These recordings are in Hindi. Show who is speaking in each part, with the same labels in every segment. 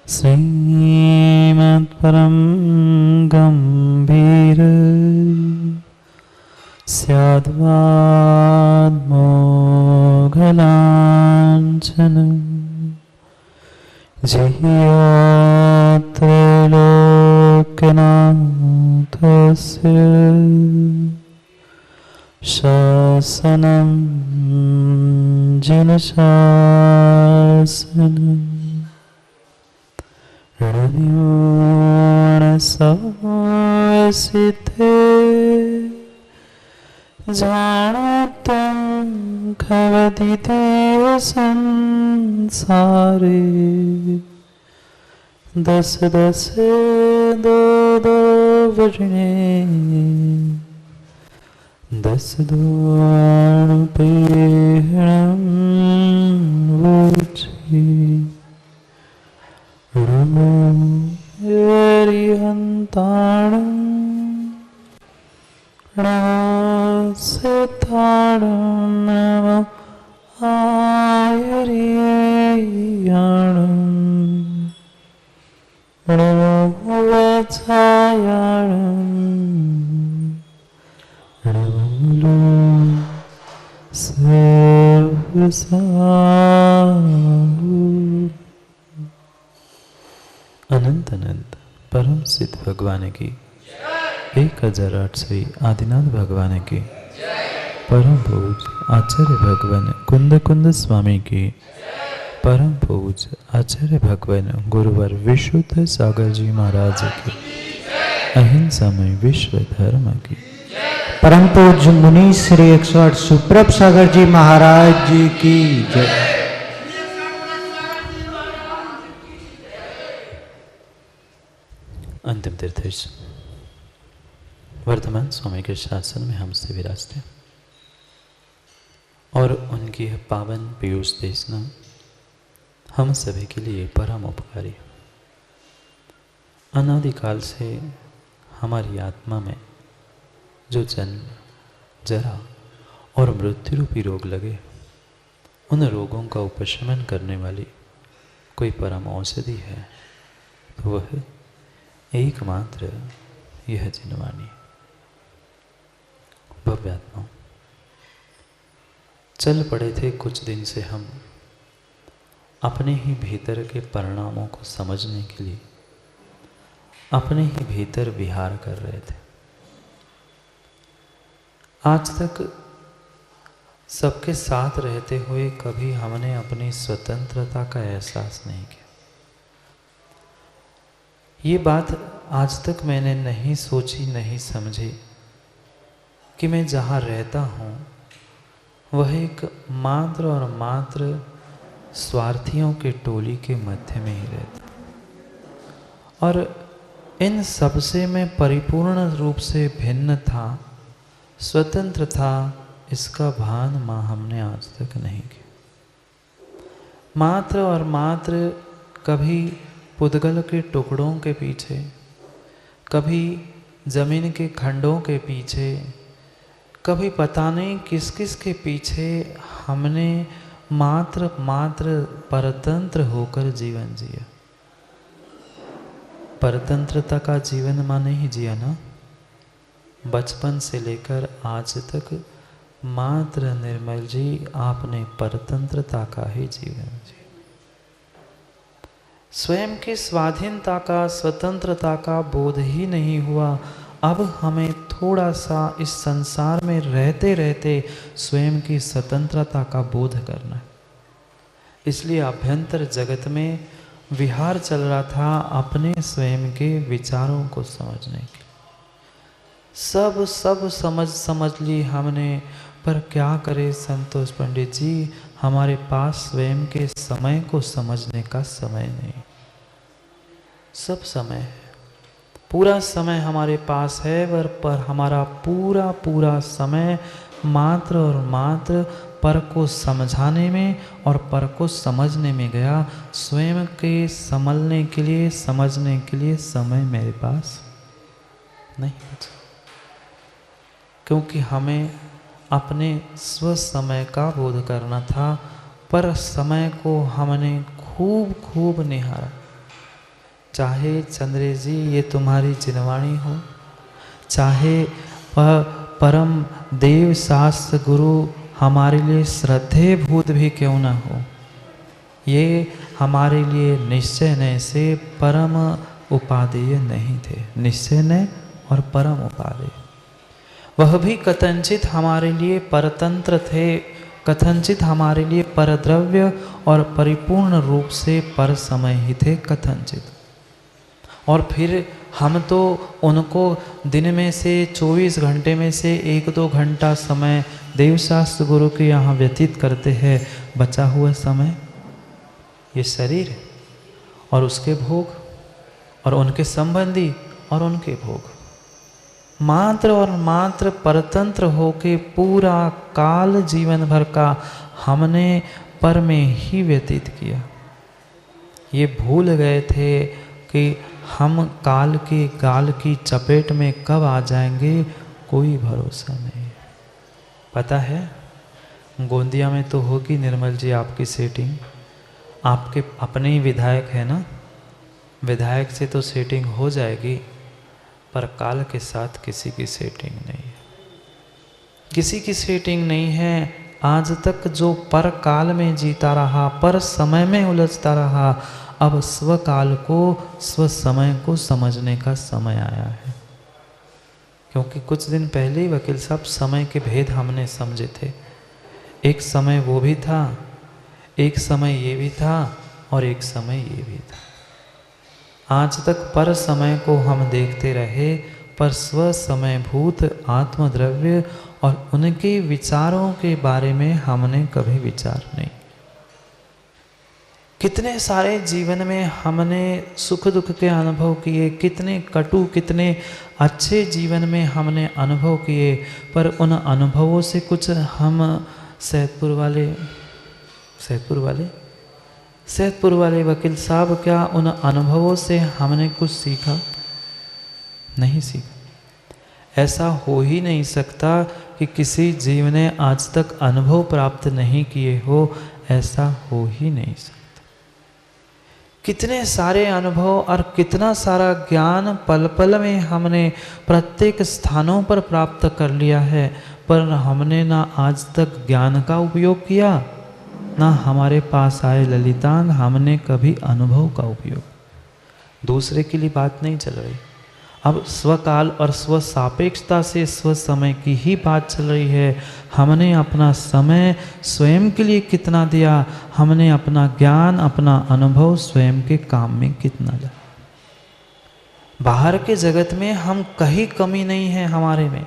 Speaker 1: श्रीमत्परं गम्भीर स्याद्वाद्मोघलाञ्छन जिह्यात्रैलोक्यनाथस्य शासनं जिनशासनं ऋणयोणसंसिते जानातं खवदितेव संसारे दस दस दो दो वृणे दस द्वाणुपेहणं वोचि ऋमोरिहन्ताणं नमस्ताणं नमो आयर्याणं नमो वत्सायाणं नमो सर्वसाहु। अनंत अनंत परम सिद्ध भगवान की 1008वीं आदिनाथ भगवान की परम पूज आचार्य भगवान कुंद कुंद स्वामी की परम पूज आचार्य भगवान गुरुवर विशुद्ध सागर जी महाराज की अहिंसामय विश्व धर्म की
Speaker 2: परम पूज्य मुनि श्री 108 सुप्रभ सागर जी महाराज जी की जय।
Speaker 1: अंतिम तीर्थेश वर्तमान स्वामी के शासन में हमसे विराजते और उनकी यह पावन पीयूष देशना हम सभी के लिए परम उपकारी। अनादिकाल से हमारी आत्मा में जो जन्म जरा और मृत्यु रूपी रोग लगे, उन रोगों का उपशमन करने वाली कोई परम औषधि है तो वह एकमात्र यह जिनवाणी। भव्यात्मा चल पड़े थे कुछ दिन से हम अपने ही भीतर के परिणामों को समझने के लिए अपने ही भीतर विहार कर रहे थे। आज तक सबके साथ रहते हुए कभी हमने अपनी स्वतंत्रता का एहसास नहीं किया। ये बात आज तक मैंने नहीं सोची, नहीं समझी कि मैं जहाँ रहता हूँ वह एक मात्र और मात्र स्वार्थियों के टोली के मध्य में ही रहता और इन सबसे मैं परिपूर्ण रूप से भिन्न था, स्वतंत्र था, इसका भान माँ हमने आज तक नहीं किया। मात्र और मात्र कभी पुद्गल के टुकड़ों के पीछे, कभी जमीन के खंडों के पीछे, कभी पता नहीं किस किस के पीछे हमने मात्र परतंत्र होकर जीवन जिया। परतंत्रता का जीवन माने ही जिया ना, बचपन से लेकर आज तक मात्र निर्मल जी आपने परतंत्रता का ही जीवन जिया। स्वयं की स्वाधीनता का, स्वतंत्रता का बोध ही नहीं हुआ। अब हमें थोड़ा सा इस संसार में रहते रहते स्वयं की स्वतंत्रता का बोध करना है। इसलिए अभ्यंतर जगत में विहार चल रहा था अपने स्वयं के विचारों को समझने के। सब समझ ली हमने, पर क्या करे संतोष पंडित जी, हमारे पास स्वयं के समय को समझने का समय नहीं। सब समय है, पूरा समय हमारे पास है, पर हमारा पूरा समय मात्र और मात्र पर को समझाने में और पर को समझने में गया। स्वयं के संभलने के लिए, समझने के लिए समय मेरे पास नहीं बचा, क्योंकि हमें अपने स्व समय का बोध करना था। पर समय को हमने खूब निहारा, चाहे चंद्रे जी ये तुम्हारी जिनवाणी हो, चाहे परम देव शास्त्र गुरु हमारे लिए श्रद्धेभूत भी क्यों ना हो, ये हमारे लिए निश्चय नय से परम उपादेय नहीं थे। निश्चय नय और परम उपादेय, वह भी कथनचित हमारे लिए परतंत्र थे, कथनचित हमारे लिए परद्रव्य और परिपूर्ण रूप से पर समय ही थे कथनचित। और फिर हम तो उनको दिन में से 24 घंटे में से 1-2 घंटा समय देवशास्त्र गुरु के यहाँ व्यतीत करते हैं। बचा हुआ समय ये शरीर और उसके भोग और उनके संबंधी और उनके भोग, मात्र और मात्र परतंत्र होके पूरा काल जीवन भर का हमने पर में ही व्यतीत किया। ये भूल गए थे कि हम काल के गाल की चपेट में कब आ जाएंगे कोई भरोसा नहीं। पता है गोंदिया में तो होगी निर्मल जी आपकी सेटिंग, आपके अपने ही विधायक है ना, विधायक से तो सेटिंग हो जाएगी, पर काल के साथ किसी की सेटिंग नहीं है, किसी की सेटिंग नहीं है। आज तक जो पर काल में जीता रहा, पर समय में उलझता रहा, अब स्वकाल को स्व समय को समझने का समय आया है। क्योंकि कुछ दिन पहले ही वकील साहब समय के भेद हमने समझे थे। एक समय वो भी था, एक समय ये भी था और एक समय ये भी था। आज तक पर समय को हम देखते रहे, पर स्व समय भूत आत्मद्रव्य और उनके विचारों के बारे में हमने कभी विचार नहीं। कितने सारे जीवन में हमने सुख दुख के अनुभव किए, कितने कटु कितने अच्छे जीवन में हमने अनुभव किए, पर उन अनुभवों से कुछ हम सैदपुर वाले वकील साहब, क्या उन अनुभवों से हमने कुछ सीखा? नहीं सीखा। ऐसा हो ही नहीं सकता कि किसी जीव ने आज तक अनुभव प्राप्त नहीं किए हो, ऐसा हो ही नहीं सकता। कितने सारे अनुभव और कितना सारा ज्ञान पल पल में हमने प्रत्येक स्थानों पर प्राप्त कर लिया है, पर हमने ना आज तक ज्ञान का उपयोग किया, ना हमारे पास आए ललितांग हमने कभी अनुभव का उपयोग। दूसरे के लिए बात नहीं चल रही, अब स्वकाल और स्व सापेक्षता से स्व समय की ही बात चल रही है। हमने अपना समय स्वयं के लिए कितना दिया, हमने अपना ज्ञान अपना अनुभव स्वयं के काम में कितना दिया। बाहर के जगत में हम कहीं कमी नहीं है हमारे में,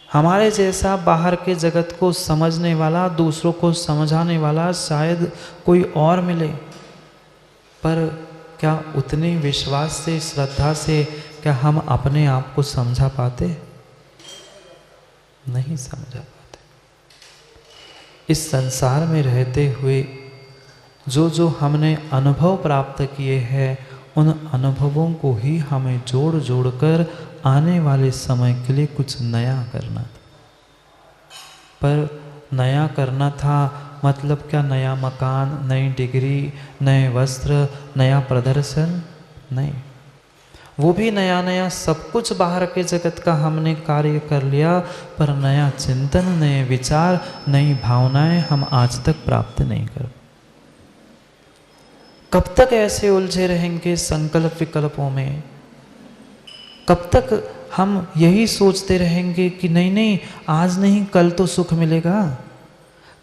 Speaker 1: हमारे जैसा बाहर के जगत को समझने वाला, दूसरों को समझाने वाला शायद कोई और मिले, पर क्या उतने विश्वास से श्रद्धा से क्या हम अपने आप को समझा पाते? नहीं समझा पाते। इस संसार में रहते हुए जो जो हमने अनुभव प्राप्त किए हैं, उन अनुभवों को ही हमें जोड़ जोड़ कर आने वाले समय के लिए कुछ नया करना था। पर नया करना था मतलब क्या? नया मकान, नई डिग्री, नए वस्त्र, नया प्रदर्शन? नहीं, वो भी नया नया सब कुछ बाहर के जगत का हमने कार्य कर लिया, पर नया चिंतन, नए विचार, नई भावनाएं हम आज तक प्राप्त नहीं कर। कब तक ऐसे उलझे रहेंगे संकल्प विकल्पों में? कब तक हम यही सोचते रहेंगे कि नहीं नहीं आज नहीं कल तो सुख मिलेगा,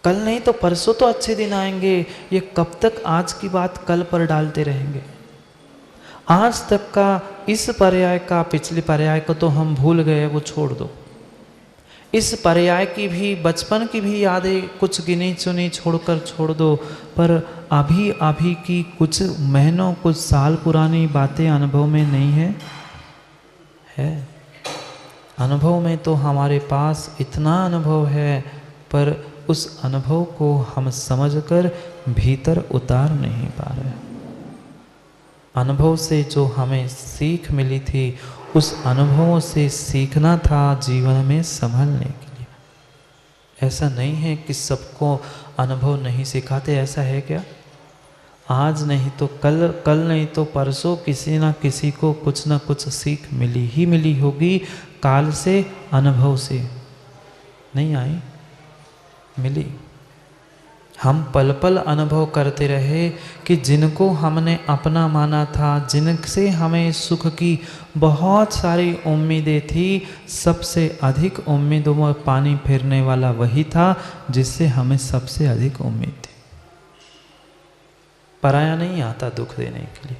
Speaker 1: कल नहीं तो परसों तो अच्छे दिन आएंगे। ये कब तक आज की बात कल पर डालते रहेंगे? आज तक का इस पर्याय का पिछले पर्याय को तो हम भूल गए, वो छोड़ दो। इस पर्याय की भी, बचपन की भी यादें कुछ गिनी चुनी छोड़कर छोड़ दो, पर अभी अभी की कुछ महीनों कुछ साल पुरानी बातें अनुभव में नहीं है। अनुभव में तो हमारे पास इतना अनुभव है, पर उस अनुभव को हम समझकर भीतर उतार नहीं पा रहे। अनुभव से जो हमें सीख मिली थी, उस अनुभवों से सीखना था जीवन में संभलने के लिए। ऐसा नहीं है कि सबको अनुभव नहीं सिखाते, ऐसा है क्या? आज नहीं तो कल, कल नहीं तो परसों किसी ना किसी को कुछ ना कुछ सीख मिली ही मिली होगी। काल से, अनुभव से नहीं आई, मिली। हम पल पल अनुभव करते रहे कि जिनको हमने अपना माना था, जिनसे हमें सुख की बहुत सारी उम्मीदें थी, सबसे अधिक उम्मीदों में पानी फेरने वाला वही था जिससे हमें सबसे अधिक उम्मीद थी। पराया नहीं आता दुख देने के लिए,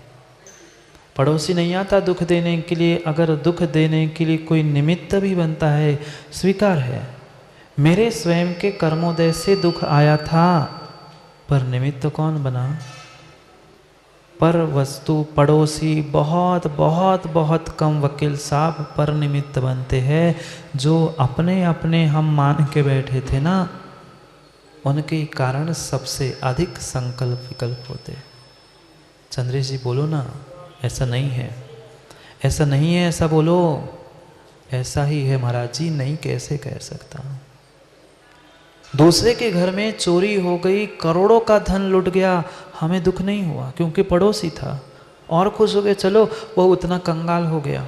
Speaker 1: पड़ोसी नहीं आता दुख देने के लिए। अगर दुख देने के लिए कोई निमित्त भी बनता है, स्वीकार है। मेरे स्वयं के कर्मोदय से दुख आया था, पर निमित्त कौन बना? पर वस्तु, पड़ोसी, बहुत बहुत बहुत कम वकील साहब पर निमित्त बनते हैं। जो अपने अपने हम मान के बैठे थे ना, उनके कारण सबसे अधिक संकल्प विकल्प होते। चंद्रेश जी बोलो ना, ऐसा नहीं है, ऐसा नहीं है, ऐसा बोलो। ऐसा ही है महाराज जी, नहीं कैसे कह सकता। दूसरे के घर में चोरी हो गई, करोड़ों का धन लुट गया, हमें दुख नहीं हुआ क्योंकि पड़ोसी था। और खुश हो गए, चलो वो उतना कंगाल हो गया।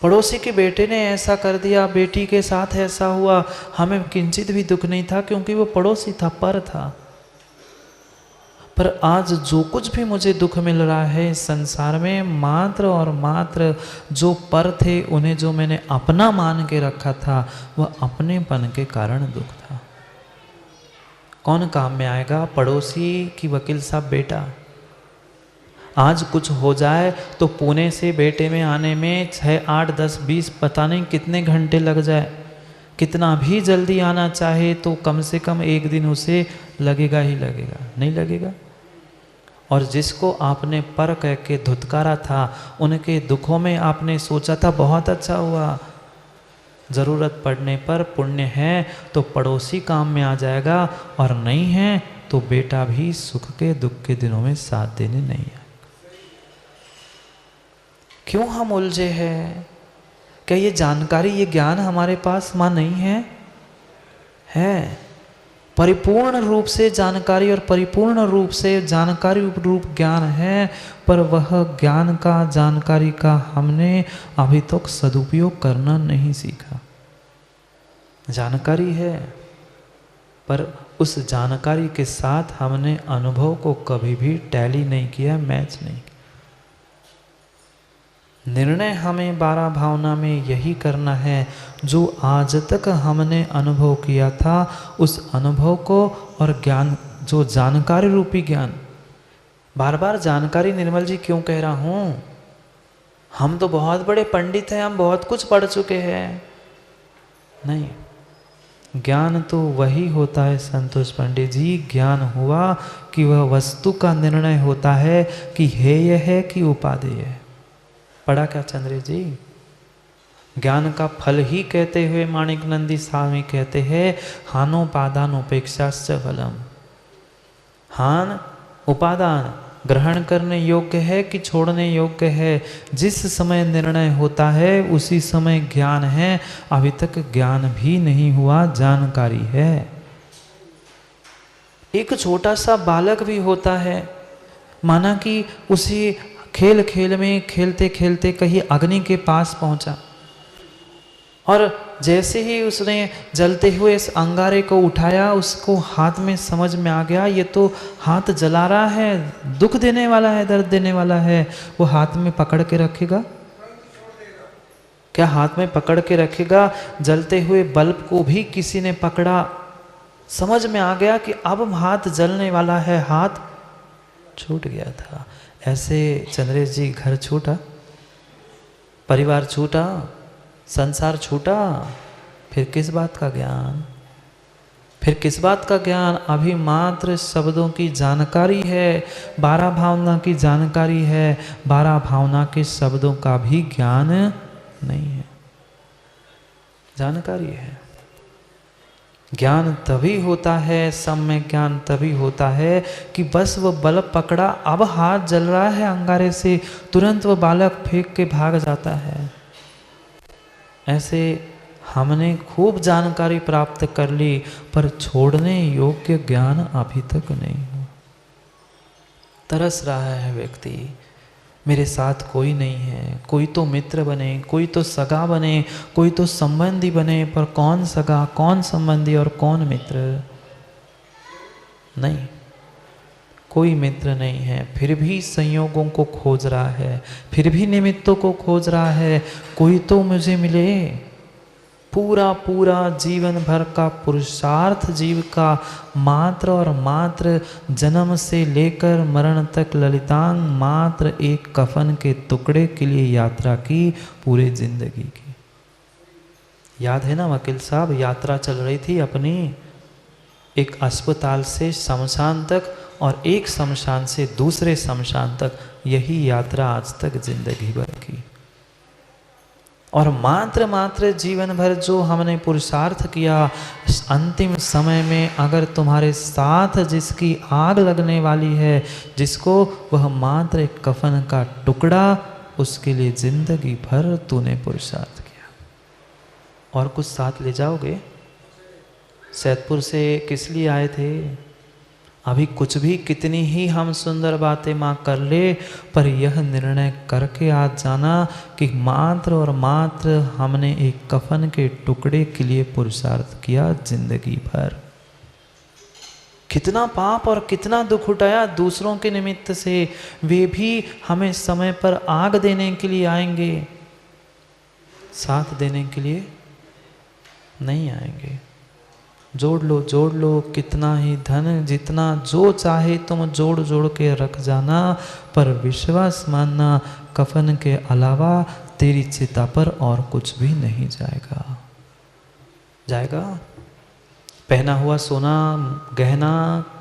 Speaker 1: पड़ोसी के बेटे ने ऐसा कर दिया, बेटी के साथ ऐसा हुआ, हमें किंचित भी दुख नहीं था क्योंकि वो पड़ोसी था, पर था। पर आज जो कुछ भी मुझे दुख मिल रहा है संसार में, मात्र और मात्र जो पर थे, उन्हें जो मैंने अपना मान के रखा था, वह अपनेपन के कारण दुख था। कौन काम में आएगा? पड़ोसी की वकील साहब बेटा। आज कुछ हो जाए तो पुणे से बेटे में आने में 6, 8, 10, 20 पता नहीं कितने घंटे लग जाए। कितना भी जल्दी आना चाहे तो कम से कम एक दिन उसे लगेगा ही लगेगा, नहीं लगेगा? और जिसको आपने पर कह के धुतकारा था, उनके दुखों में आपने सोचा था बहुत अच्छा हुआ, ज़रूरत पड़ने पर पुण्य है तो पड़ोसी काम में आ जाएगा, और नहीं है तो बेटा भी सुख के दुख के दिनों में साथ देने नहीं आएगा। क्यों हम उलझे हैं? क्या ये जानकारी, ये ज्ञान हमारे पास मां नहीं है? है परिपूर्ण रूप से जानकारी, और परिपूर्ण रूप से जानकारी रूप ज्ञान है, पर वह ज्ञान का, जानकारी का हमने अभी तक सदुपयोग करना नहीं सीखा। जानकारी है, पर उस जानकारी के साथ हमने अनुभव को कभी भी टैली नहीं किया, मैच नहीं किया। निर्णय हमें 12 भावना में यही करना है जो आज तक हमने अनुभव किया था, उस अनुभव को और ज्ञान, जो जानकारी रूपी ज्ञान। बार बार जानकारी निर्मल जी क्यों कह रहा हूँ? हम तो बहुत बड़े पंडित हैं, हम बहुत कुछ पढ़ चुके हैं। नहीं, ज्ञान तो वही होता है संतोष पंडित जी। ज्ञान हुआ कि वह वस्तु का निर्णय होता है कि हेय है कि उपादेय है। पढ़ा क्या चंद्र जी? ज्ञान का फल ही कहते हुए माणिक नंदी स्वामी कहते हैं, हानोपादान उपेक्षाश्च फलम। हान उपादान ग्रहण करने योग्य है कि छोड़ने योग्य है। जिस समय निर्णय होता है उसी समय ज्ञान है। अभी तक ज्ञान भी नहीं हुआ, जानकारी है। एक छोटा सा बालक भी होता है, माना कि उसी खेल खेल में खेलते खेलते कहीं अग्नि के पास पहुंचा, और जैसे ही उसने जलते हुए इस अंगारे को उठाया, उसको हाथ में समझ में आ गया ये तो हाथ जला रहा है, दुख देने वाला है, दर्द देने वाला है। वो हाथ में पकड़ के रखेगा क्या? हाथ में पकड़ के रखेगा? जलते हुए बल्ब को भी किसी ने पकड़ा, समझ में आ गया कि अब हाथ जलने वाला है, हाथ छूट गया था। ऐसे चंद्रेश जी घर छूटा, परिवार छूटा, संसार छूटा, फिर किस बात का ज्ञान? फिर किस बात का ज्ञान? अभी मात्र शब्दों की जानकारी है, 12 भावना की जानकारी है, 12 भावना के शब्दों का भी ज्ञान नहीं है, जानकारी है। ज्ञान तभी होता है, सम्य ज्ञान तभी होता है कि बस वो बल्ब पकड़ा, अब हाथ जल रहा है अंगारे से, तुरंत वो बालक फेंक के भाग जाता है। ऐसे हमने खूब जानकारी प्राप्त कर ली, पर छोड़ने योग्य ज्ञान अभी तक नहीं हुआ। तरस रहा है व्यक्ति, मेरे साथ कोई नहीं है, कोई तो मित्र बने, कोई तो सगा बने, कोई तो संबंधी बने, पर कौन सगा, कौन संबंधी और कौन मित्र? नहीं, कोई मित्र नहीं है। फिर भी संयोगों को खोज रहा है, फिर भी निमित्तों को खोज रहा है, कोई तो मुझे मिले। पूरा पूरा जीवन भर का पुरुषार्थ जीव का मात्र और मात्र जन्म से लेकर मरण तक ललितांग मात्र एक कफन के टुकड़े के लिए यात्रा की, पूरे जिंदगी की। याद है ना वकील साहब, यात्रा चल रही थी अपनी, एक अस्पताल से शमशान तक और एक शमशान से दूसरे शमशान तक, यही यात्रा आज तक जिंदगी भर की। और मात्र मात्र जीवन भर जो हमने पुरुषार्थ किया, अंतिम समय में अगर तुम्हारे साथ जिसकी आग लगने वाली है, जिसको वह मात्र एक कफन का टुकड़ा, उसके लिए जिंदगी भर तूने पुरुषार्थ किया। और कुछ साथ ले जाओगे? सैदपुर से किस लिए आए थे? अभी कुछ भी कितनी ही हम सुंदर बातें माँ कर ले, पर यह निर्णय करके आज जाना कि मात्र और मात्र हमने एक कफन के टुकड़े के लिए पुरुषार्थ किया जिंदगी भर। कितना पाप और कितना दुख उठाया दूसरों के निमित्त से, वे भी हमें समय पर आग देने के लिए आएंगे, साथ देने के लिए नहीं आएंगे। जोड़ लो, कितना ही धन, जितना जो चाहे तुम जोड़ जोड़ के रख जाना, पर विश्वास मानना कफन के अलावा तेरी चिता पर और कुछ भी नहीं जाएगा। जाएगा? पहना हुआ सोना, गहना,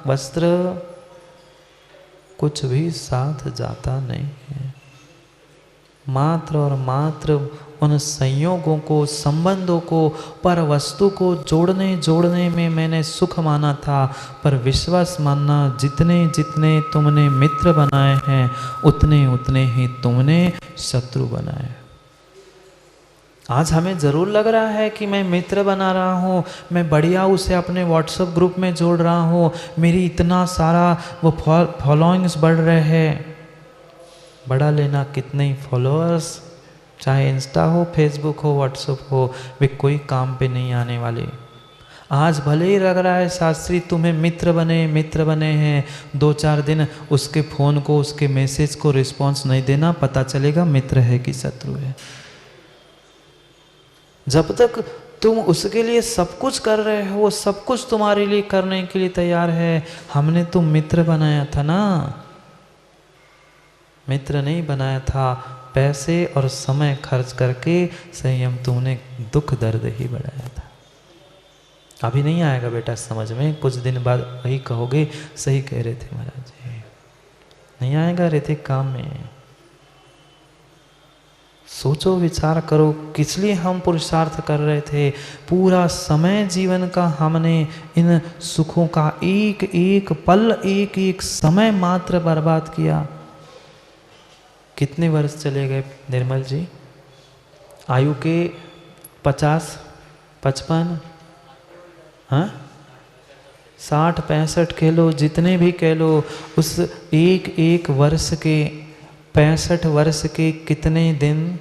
Speaker 1: वस्त्र, कुछ भी साथ जाता नहीं है। मात्र और मात्र उन संयोगों को, संबंधों को, पर वस्तु को जोड़ने में मैंने सुख माना था, पर विश्वास मानना जितने जितने तुमने मित्र बनाए हैं, उतने उतने ही तुमने शत्रु बनाए। आज हमें जरूर लग रहा है कि मैं मित्र बना रहा हूँ, मैं बढ़िया उसे अपने व्हाट्सएप ग्रुप में जोड़ रहा हूँ, मेरी इतना सारा वो फॉलोइंग्स बढ़ रहे हैं। बढ़ा लेना कितने ही फॉलोअर्स, चाहे इंस्टा हो, फेसबुक हो, व्हाट्सएप हो, वे कोई काम पे नहीं आने वाले। आज भले ही लग रहा है शास्त्री तुम्हें मित्र बने हैं, 2-4 दिन उसके फ़ोन को, उसके मैसेज को रिस्पॉन्स नहीं देना, पता चलेगा मित्र है कि शत्रु है। जब तक तुम उसके लिए सब कुछ कर रहे हो, वो सब कुछ तुम्हारे लिए करने के लिए तैयार है, हमने तो मित्र बनाया था ना, मित्र नहीं बनाया था। पैसे और समय खर्च करके संयम तुमने दुख दर्द ही बढ़ाया था। अभी नहीं आएगा बेटा समझ में, कुछ दिन बाद वही कहोगे सही कह रहे थे महाराज जी, नहीं आएगा रहते काम में। सोचो, विचार करो, किस लिए हम पुरुषार्थ कर रहे थे। पूरा समय जीवन का हमने इन सुखों का एक एक पल, एक एक समय मात्र बर्बाद किया। कितने वर्ष चले गए निर्मल जी? आयु के 50, 55, हाँ 60, 65 कह लो, जितने भी कह लो, उस एक एक वर्ष के 65 वर्ष के कितने दिन?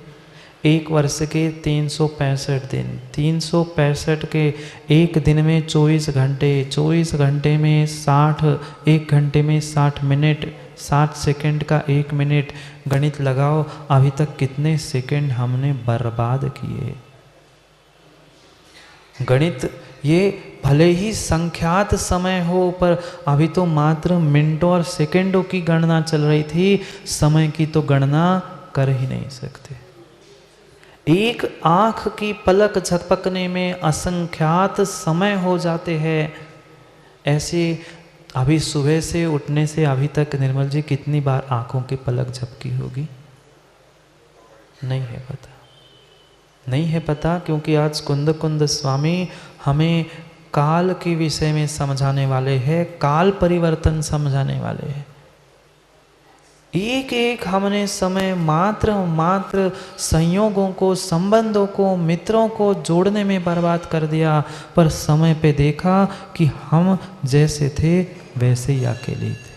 Speaker 1: एक वर्ष के 365 दिन, 365 के एक दिन में 24 घंटे, 24 घंटे में 60, 1 घंटे में 60 मिनट, 60 सेकंड का 1 मिनट, गणित लगाओ अभी तक कितने सेकंड हमने बर्बाद किए। गणित ये भले ही संख्यात समय हो, पर अभी तो मात्र मिनटों और सेकंडों की गणना चल रही थी, समय की तो गणना कर ही नहीं सकते। एक आंख की पलक झपकने में असंख्यात समय हो जाते हैं। ऐसे अभी सुबह से उठने से अभी तक निर्मल जी कितनी बार आंखों की पलक झपकी होगी? नहीं है पता, नहीं है पता, क्योंकि आज कुंद स्वामी हमें काल के विषय में समझाने वाले हैं, काल परिवर्तन समझाने वाले हैं। एक एक हमने समय मात्र संयोगों को, संबंधों को, मित्रों को जोड़ने में बर्बाद कर दिया, पर समय पे देखा कि हम जैसे थे वैसे ही अकेले थे।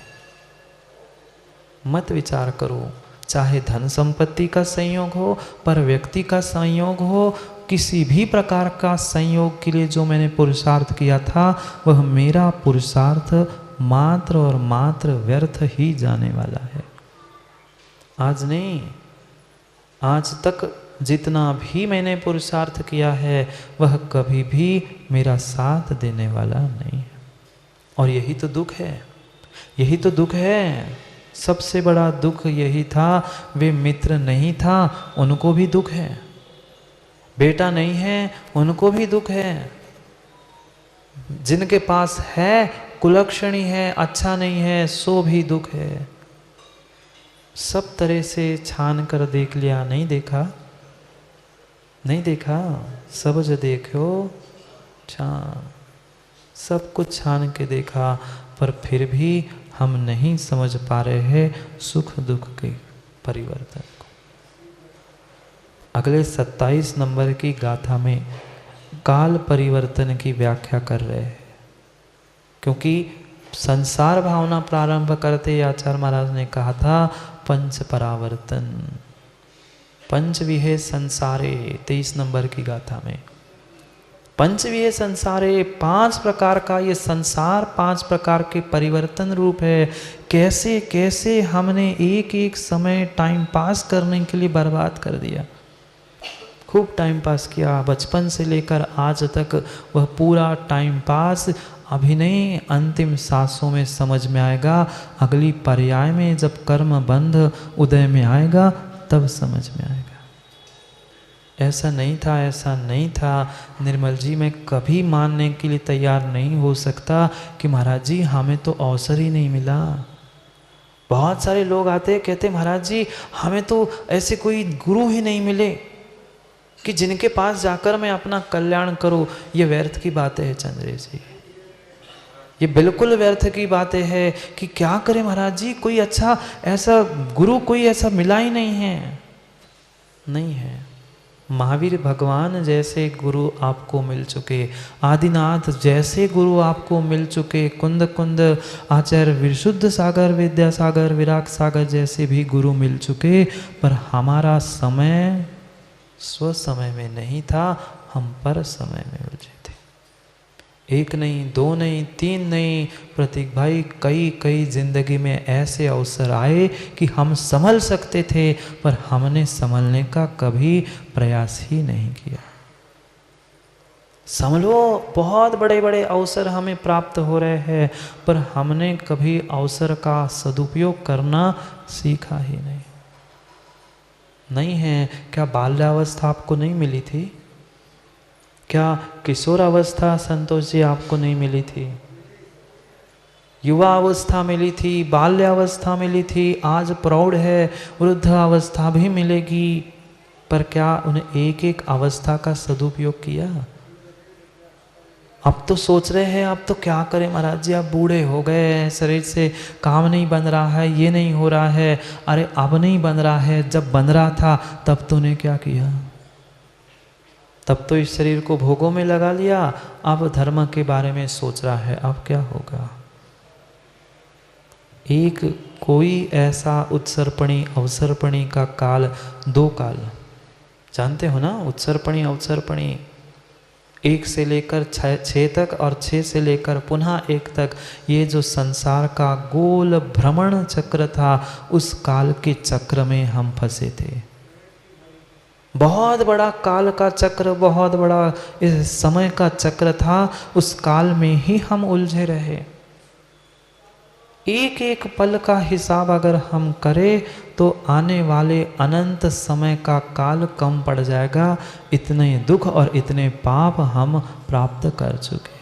Speaker 1: मत विचार करो। चाहे धन संपत्ति का संयोग हो, पर व्यक्ति का संयोग हो, किसी भी प्रकार का संयोग के लिए जो मैंने पुरुषार्थ किया था वह मेरा पुरुषार्थ मात्र और मात्र व्यर्थ ही जाने वाला है। आज नहीं, आज तक जितना भी मैंने पुरुषार्थ किया है वह कभी भी मेरा साथ देने वाला नहीं है। और यही तो दुख है, यही तो दुख है। सबसे बड़ा दुख यही था, वे मित्र नहीं था, उनको भी दुख है। बेटा नहीं है, उनको भी दुख है। जिनके पास है, कुलक्षणी है, अच्छा नहीं है, सो भी दुख है। सब तरह से छान कर देख लिया, नहीं देखा, नहीं देखा, सब जो देखो छान, सब कुछ छान के देखा, पर फिर भी हम नहीं समझ पा रहे हैं सुख दुख के परिवर्तन को। अगले 27 नंबर की गाथा में काल परिवर्तन की व्याख्या कर रहे हैं, क्योंकि संसार भावना प्रारंभ करते आचार्य महाराज ने कहा था पंच परावर्तन, पंचविहे संसारे। 23 नंबर की गाथा में पंचविहे संसारे, 5 प्रकार का ये संसार 5 प्रकार के परिवर्तन रूप है। कैसे कैसे हमने एक एक समय टाइम पास करने के लिए बर्बाद कर दिया, खूब टाइम पास किया, बचपन से लेकर आज तक वह पूरा टाइम पास अभी नहीं, अंतिम सांसों में समझ में आएगा। अगली पर्याय में जब कर्म बंध उदय में आएगा तब समझ में आएगा। ऐसा नहीं था, ऐसा नहीं था। निर्मल जी मैं कभी मानने के लिए तैयार नहीं हो सकता कि महाराज जी हमें तो अवसर ही नहीं मिला। बहुत सारे लोग आते कहते महाराज जी हमें तो ऐसे कोई गुरु ही नहीं मिले कि जिनके पास जाकर मैं अपना कल्याण करूं। ये व्यर्थ की बातें है चंद्रेश जी, ये बिल्कुल व्यर्थ की बातें है कि क्या करें महाराज जी, कोई अच्छा ऐसा गुरु कोई ऐसा मिला ही नहीं है। नहीं है। महावीर भगवान जैसे गुरु आपको मिल चुके, आदिनाथ जैसे गुरु आपको मिल चुके, कुंद कुंद आचार्य विशुद्ध सागर विद्यासागर विराग सागर जैसे भी गुरु मिल चुके, पर हमारा समय स्व समय में नहीं था, हम पर समय में उलझे थे। एक नहीं, दो नहीं, 3 नहीं, प्रतीक भाई कई कई जिंदगी में ऐसे अवसर आए कि हम संभल सकते थे, पर हमने संभलने का कभी प्रयास ही नहीं किया। संभलो, बहुत बड़े बड़े अवसर हमें प्राप्त हो रहे हैं, पर हमने कभी अवसर का सदुपयोग करना सीखा ही नहीं। नहीं है। क्या बाल्यावस्था आपको नहीं मिली थी? क्या किशोर अवस्था संतोष जी आपको नहीं मिली थी? युवा अवस्था मिली थी, बाल्यावस्था मिली थी, आज प्रौढ़ है, वृद्ध अवस्था भी मिलेगी, पर क्या उन्हें एक एक अवस्था का सदुपयोग किया? अब तो सोच रहे हैं अब तो क्या करें महाराज जी, अब बूढ़े हो गए, शरीर से काम नहीं बन रहा है, ये नहीं हो रहा है। अरे अब नहीं बन रहा है, जब बन रहा था तब तूने क्या किया? तब तो इस शरीर को भोगों में लगा लिया, अब धर्म के बारे में सोच रहा है, अब क्या होगा? एक कोई ऐसा उत्सर्पणी अवसर्पणी का काल, 2 काल जानते हो ना, उत्सर्पणी अवसर्पणी, 1 से लेकर 6 तक और 6 से लेकर पुनः 1 तक, ये जो संसार का गोल भ्रमण चक्र था, उस काल के चक्र में हम फंसे थे। बहुत बड़ा काल का चक्र, बहुत बड़ा इस समय का चक्र था, उस काल में ही हम उलझे रहे। एक एक पल का हिसाब अगर हम करें तो आने वाले अनंत समय का काल कम पड़ जाएगा। इतने दुख और इतने पाप हम प्राप्त कर चुके।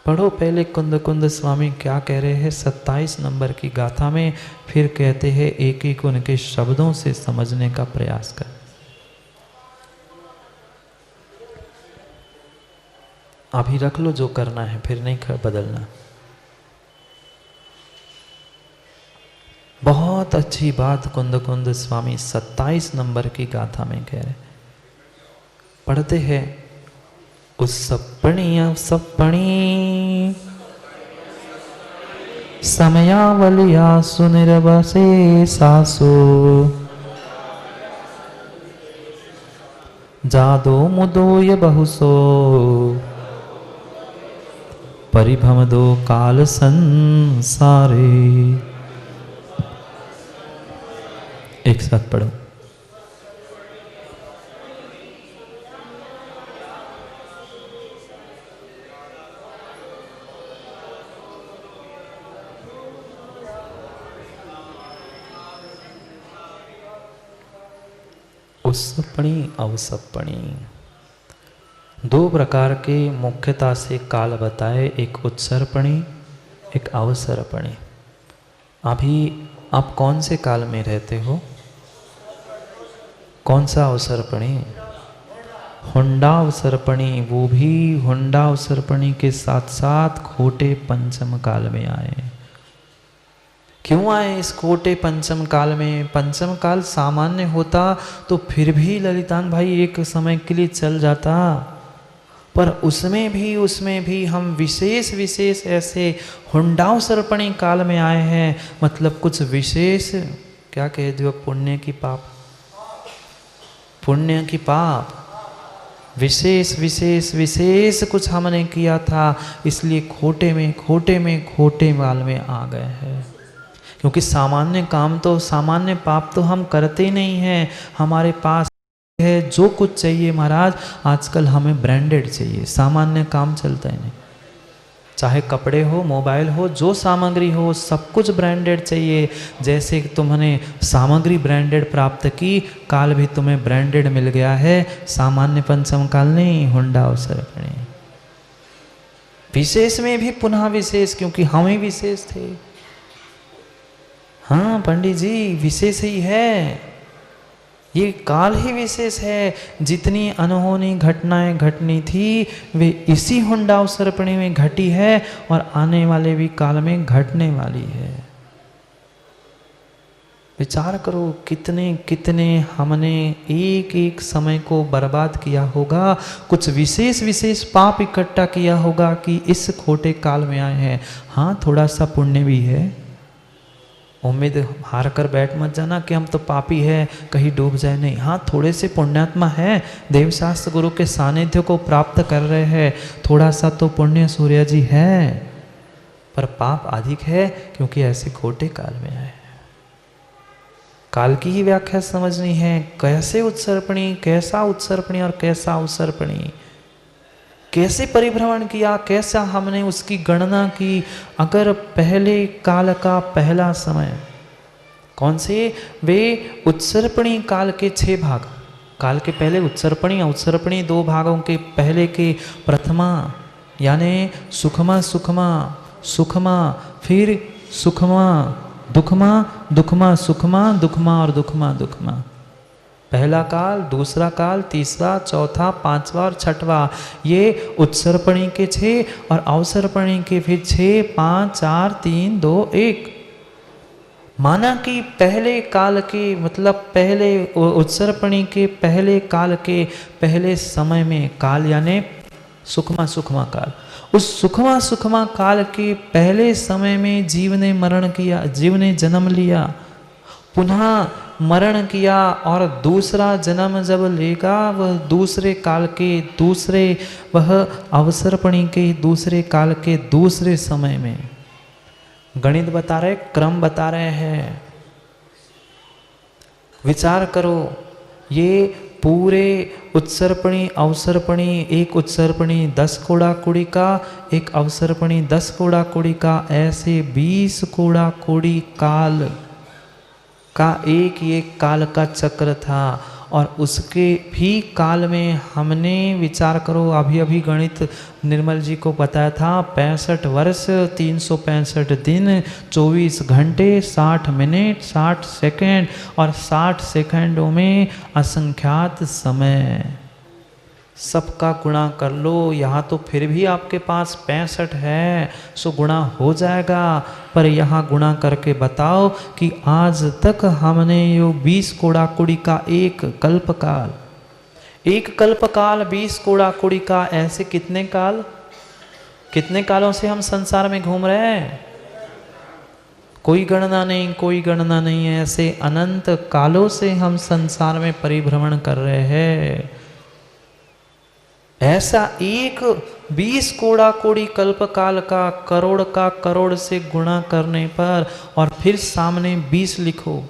Speaker 1: पढ़ो पहले कुंद कुंद स्वामी क्या कह रहे हैं 27 नंबर की गाथा में, फिर कहते हैं एक एक उनके शब्दों से समझने का प्रयास कर। अभी रख लो जो करना है, फिर नहीं बदलना। बहुत अच्छी बात कुंद कुंद स्वामी 27 नंबर की गाथा में कह रहे, पढ़ते हैं। उस सपणी समयावलिया सुनिर्वसे सासु जादो मुदोय बहुसो परिभ्रमदो काल संसारे। एक साथ पढ़ो। उत्सर्पणी अवसर्पणी, दो प्रकार के मुख्यता से काल बताए, एक उत्सर्पणी एक अवसर्पणी। अभी आप कौन से काल में रहते हो? कौन सा अवसर्पणी? हुंडा अवसर्पणी। वो भी हुंडा अवसर्पणी के साथ साथ खोटे पंचम काल में आए। क्यों आए इस खोटे पंचम काल में? पंचम काल सामान्य होता तो फिर भी ललितान भाई एक समय के लिए चल जाता, पर उसमें भी हम विशेष विशेष ऐसे हुंडावसर्पणी काल में आए हैं। मतलब कुछ विशेष, क्या कह दो, पुण्य की पाप, पुण्य की पाप, विशेष विशेष विशेष कुछ हमने किया था, इसलिए खोटे काल में आ गए हैं। क्योंकि सामान्य काम तो, सामान्य पाप तो हम करते ही नहीं हैं। हमारे पास है जो कुछ चाहिए महाराज, आजकल हमें ब्रांडेड चाहिए, सामान्य काम चलता ही नहीं। चाहे कपड़े हो, मोबाइल हो, जो सामग्री हो, सब कुछ ब्रांडेड चाहिए। जैसे तुमने सामग्री ब्रांडेड प्राप्त की, काल भी तुम्हें ब्रांडेड मिल गया है। सामान्य पंचम काल नहीं, हुंडा अवसर्पणी। विशेष में भी पुनः विशेष, क्योंकि हम ही विशेष थे। हाँ पंडित जी, विशेष ही है, ये काल ही विशेष है। जितनी अनहोनी घटनाएं घटनी थी वे इसी हुंडा अवसर्पणी में घटी है और आने वाले भी काल में घटने वाली है। विचार करो कितने कितने हमने एक एक समय को बर्बाद किया होगा, कुछ विशेष विशेष पाप इकट्ठा किया होगा कि इस खोटे काल में आए हैं। हाँ, थोड़ा सा पुण्य भी है। उम्मीद हार कर बैठ मत जाना कि हम तो पापी है, कहीं डूब जाए, नहीं। हाँ, थोड़े से पुण्यात्मा है, देवशास्त्र गुरु के सानिध्य को प्राप्त कर रहे हैं, थोड़ा सा तो पुण्य सूर्य जी है, पर पाप अधिक है क्योंकि ऐसे खोटे काल में आए। काल की ही व्याख्या समझनी है, कैसे उत्सर्पणी, कैसा उत्सर्पणी और कैसा अवसर्पणी, कैसे परिभ्रमण किया, कैसा हमने उसकी गणना की। अगर पहले काल का पहला समय कौन से, वे उत्सर्पणी काल के 6 भाग, काल के पहले उत्सर्पणी अवसर्पणी 2 भागों के पहले के प्रथमा यानी सुखमा सुखमा सुखमा, फिर सुखमा दुखमा दुखमा सुखमा दुखमा और दुखमा दुखमा। पहला काल, दूसरा काल, तीसरा, चौथा, पांचवा और छठवा, ये उत्सर्पणी के 6 और अवसर्पणी के फिर 6, 5, 4, 3, 2, 1। माना कि पहले काल के, मतलब पहले उत्सर्पणी के पहले काल के पहले समय में, काल यानी सुखमा सुखमा काल, उस सुखमा सुखमा काल के पहले समय में जीव ने मरण किया, जीव ने जन्म लिया, पुनः मरण किया, और दूसरा जन्म जब लेगा वह दूसरे काल के दूसरे, वह अवसर्पणी के दूसरे काल के दूसरे समय में, गणित बता रहे, क्रम बता रहे हैं। विचार करो, ये पूरे उत्सर्पणी अवसर्पणी, एक उत्सर्पणी 10 कोड़ा कोड़ी का, एक अवसर्पणी 10 कोड़ा कोड़ी का, ऐसे 20 कोड़ा कोड़ी काल का एक काल का चक्र था। और उसके भी काल में हमने, विचार करो, अभी अभी गणित निर्मल जी को बताया था, 65 वर्ष 365 दिन 24 घंटे 60 मिनट 60 सेकंड, और 60 सेकंडों में असंख्यात समय, सबका गुणा कर लो। यहाँ तो फिर भी आपके पास 65 है, सो गुणा हो जाएगा, पर यहाँ गुणा करके बताओ कि आज तक हमने यो 20 कोड़ा कुड़ी का एक कल्पकाल, एक कल्पकाल 20 कोड़ा कुड़ी का, ऐसे कितने काल, कितने कालों से हम संसार में घूम रहे हैं? कोई गणना नहीं, कोई गणना नहीं है। ऐसे अनंत कालों से हम संसार में परिभ्रमण कर रहे हैं। ऐसा 20 कोड़ा कोड़ी कल्प काल का करोड़ से गुणा करने पर और फिर सामने 20 लिखो।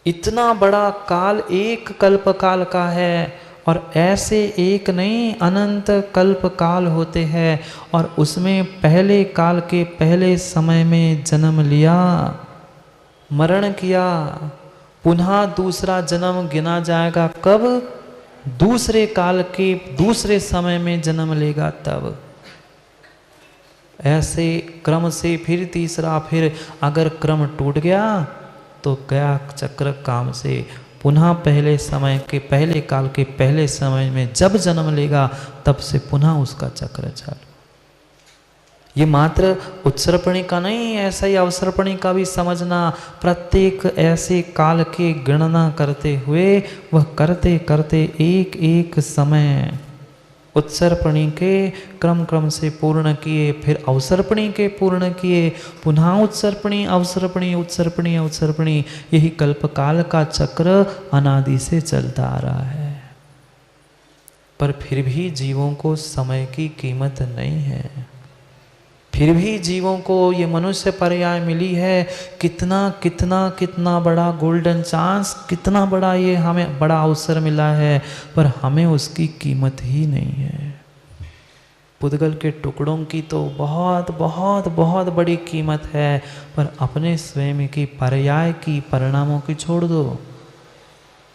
Speaker 1: इतना बड़ा काल एक कल्प काल का है और ऐसे एक नहीं अनंत कल्प काल होते हैं और उसमें पहले काल के पहले समय में जन्म लिया, मरण किया, पुनः दूसरा जन्म गिना जाएगा कब? दूसरे काल के दूसरे समय में जन्म लेगा तब। ऐसे क्रम से फिर तीसरा, फिर अगर क्रम टूट गया तो गया चक्र काम से। पुनः पहले समय के पहले काल के पहले समय में जब जन्म लेगा तब से पुनः उसका चक्र चालू। ये मात्र उत्सर्पणी का नहीं, ऐसा ही अवसर्पणी का भी समझना। प्रत्येक ऐसे काल की गणना करते हुए वह करते करते एक एक समय उत्सर्पणी के क्रम से पूर्ण किए, फिर अवसर्पणी के पूर्ण किए, पुनः उत्सर्पणी अवसर्पणी उत्सर्पणी अवसर्पणी। यही कल्पकाल का चक्र अनादि से चलता आ रहा है। पर फिर भी जीवों को समय की कीमत नहीं है। फिर भी जीवों को ये मनुष्य पर्याय मिली है। कितना कितना कितना बड़ा गोल्डन चांस, कितना बड़ा ये हमें बड़ा अवसर मिला है, पर हमें उसकी कीमत ही नहीं है। पुद्गल के टुकड़ों की तो बहुत बहुत बहुत बड़ी कीमत है, पर अपने स्वयं की पर्याय की, परिणामों की छोड़ दो।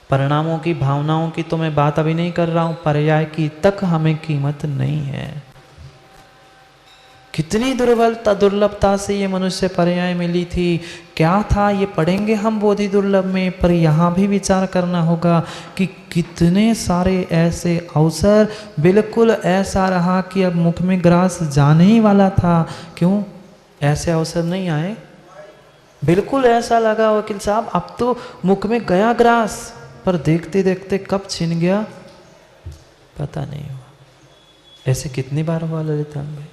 Speaker 1: परिणामों की, भावनाओं की तो मैं बात अभी नहीं कर रहा हूँ, पर्याय की तक हमें कीमत नहीं है। कितनी दुर्लभता से ये मनुष्य पर्याय मिली थी। क्या था ये पढ़ेंगे हम बोधि दुर्लभ में, पर यहाँ भी विचार करना होगा कि कितने सारे ऐसे अवसर बिल्कुल ऐसा रहा कि अब मुख में ग्रास जाने ही वाला था। क्यों ऐसे अवसर नहीं आए? बिल्कुल ऐसा लगा वकील साहब अब तो मुख में गया ग्रास, पर देखते देखते कब छिन गया पता नहीं हुआ। ऐसे कितनी बार हुआ ललितान भाई?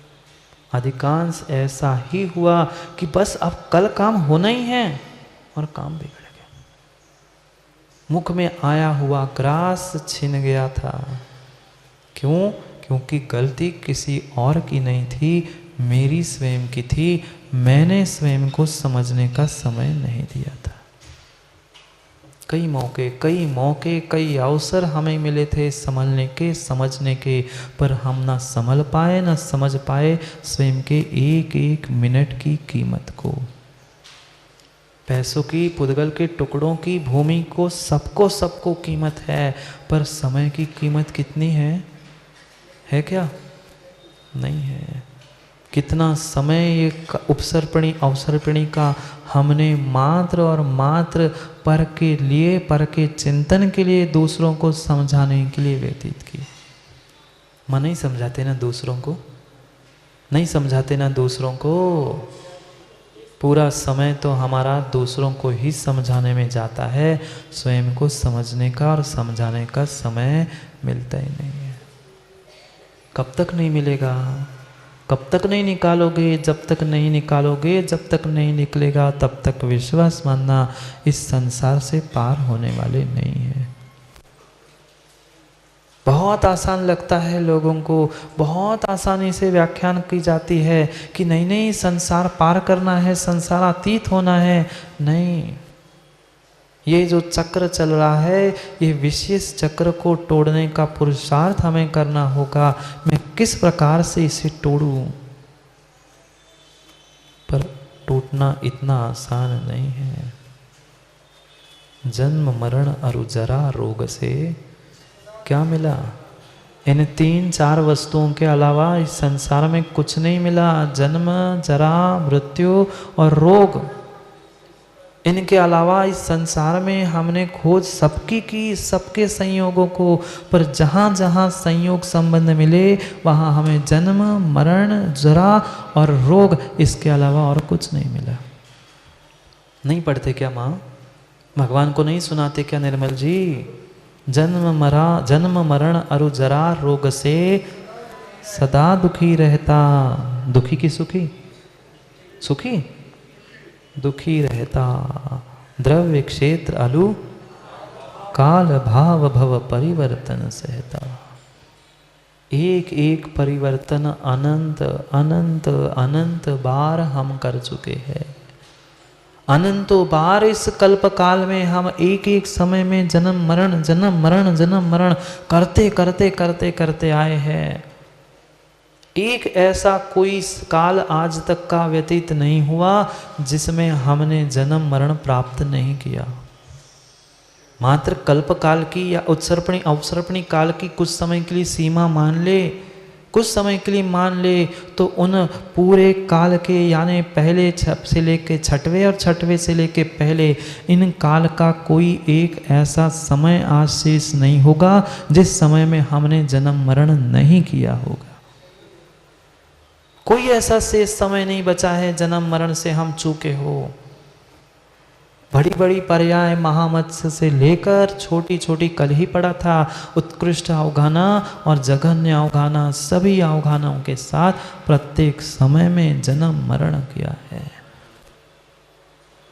Speaker 1: अधिकांश ऐसा ही हुआ कि बस अब कल काम होना ही है और काम बिगड़ गया। मुख में आया हुआ ग्रास छिन गया था। क्यों? क्योंकि गलती किसी और की नहीं थी, मेरी स्वयं की थी। मैंने स्वयं को समझने का समय नहीं दिया था। कई मौके कई अवसर हमें मिले थे संभलने के, समझने के, पर हम ना संभल पाए ना समझ पाए स्वयं के एक एक मिनट की कीमत को। पैसों की, पुद्गल के टुकड़ों की, भूमि को, सबको कीमत है, पर समय की कीमत कितनी है क्या? नहीं है। कितना समय ये उपसर्पणी अवसर्पणी का हमने मात्र और मात्र पर के चिंतन के लिए, दूसरों को समझाने के लिए व्यतीत किए। मन नहीं समझाते ना दूसरों को, नहीं समझाते ना दूसरों को। पूरा समय तो हमारा दूसरों को ही समझाने में जाता है, स्वयं को समझने का और समझाने का समय मिलता ही नहीं है। कब तक नहीं मिलेगा? कब तक नहीं निकालोगे? जब तक नहीं निकालोगे, जब तक नहीं निकलेगा, तब तक विश्वास मानना इस संसार से पार होने वाले नहीं है। बहुत आसान लगता है लोगों को, बहुत आसानी से व्याख्यान की जाती है कि नहीं संसार पार करना है, संसारातीत होना है। नहीं, ये जो चक्र चल रहा है, ये विशेष चक्र को तोड़ने का पुरुषार्थ हमें करना होगा। मैं किस प्रकार से इसे तोड़ूं? पर टूटना इतना आसान नहीं है। जन्म मरण और जरा रोग से क्या मिला? इन 3-4 वस्तुओं के अलावा इस संसार में कुछ नहीं मिला। जन्म, जरा, मृत्यु और रोग, इनके अलावा इस संसार में हमने खोज सबकी की, सबके संयोगों को, पर जहाँ जहाँ संयोग संबंध मिले वहाँ हमें जन्म, मरण, जरा और रोग, इसके अलावा और कुछ नहीं मिला। नहीं पढ़ते क्या माँ? भगवान को नहीं सुनाते क्या निर्मल जी? जन्म मरण अरु जरा रोग से सदा दुखी रहता। दुखी की सुखी? सुखी दुखी रहता, द्रव्य क्षेत्र अलु काल भाव भव परिवर्तन सहता। एक एक परिवर्तन अनंत अनंत अनंत बार हम कर चुके हैं। अनंतों बार इस कल्प काल में हम एक एक समय में जन्म मरण जन्म मरण जन्म मरण करते करते करते करते आए हैं। एक ऐसा कोई काल आज तक का व्यतीत नहीं हुआ जिसमें हमने जन्म मरण प्राप्त नहीं किया। मात्र कल्प काल की या उत्सर्पणी अवसर्पणी काल की कुछ समय के लिए सीमा मान ले, कुछ समय के लिए मान ले, तो उन पूरे काल के यानी पहले से लेके छठवें और छठवें से लेके पहले इन काल का कोई एक ऐसा समय आज शेष नहीं होगा जिस समय में हमने जन्म मरण नहीं किया होगा। कोई ऐसा शेष समय नहीं बचा है जन्म मरण से हम चूके हो। बड़ी बड़ी पर्याय महामत्स्य से लेकर छोटी छोटी कल ही पड़ा था, उत्कृष्ट अवगाहना और जघन्य अवगाहना, सभी अवगाहनाओं के साथ प्रत्येक समय में जन्म मरण किया है।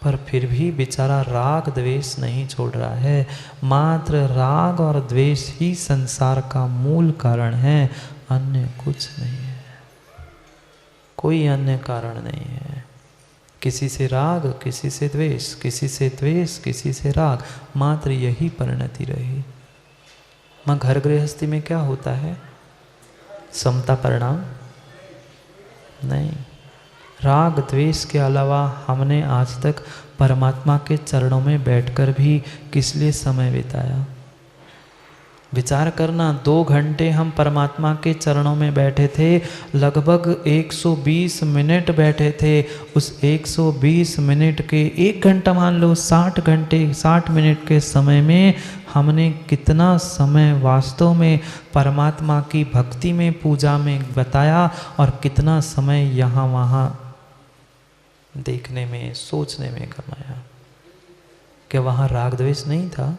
Speaker 1: पर फिर भी बेचारा राग द्वेष नहीं छोड़ रहा है। मात्र राग और द्वेष ही संसार का मूल कारण है, अन्य कुछ नहीं है। कोई अन्य कारण नहीं है। किसी से राग, किसी से द्वेष, किसी से द्वेष, किसी से राग, मात्र यही परिणति रही। मां घर गृहस्थी में क्या होता है? समता परिणाम नहीं। राग द्वेष के अलावा हमने आज तक परमात्मा के चरणों में बैठकर भी किस लिए समय बिताया? विचार करना, 2 घंटे हम परमात्मा के चरणों में बैठे थे, लगभग 120 मिनट बैठे थे। उस 120 मिनट के 1 घंटा मान लो, 60 मिनट के समय में हमने कितना समय वास्तव में परमात्मा की भक्ति में, पूजा में बताया और कितना समय यहाँ वहाँ देखने में, सोचने में कमाया। क्या वहाँ राग द्वेष नहीं था?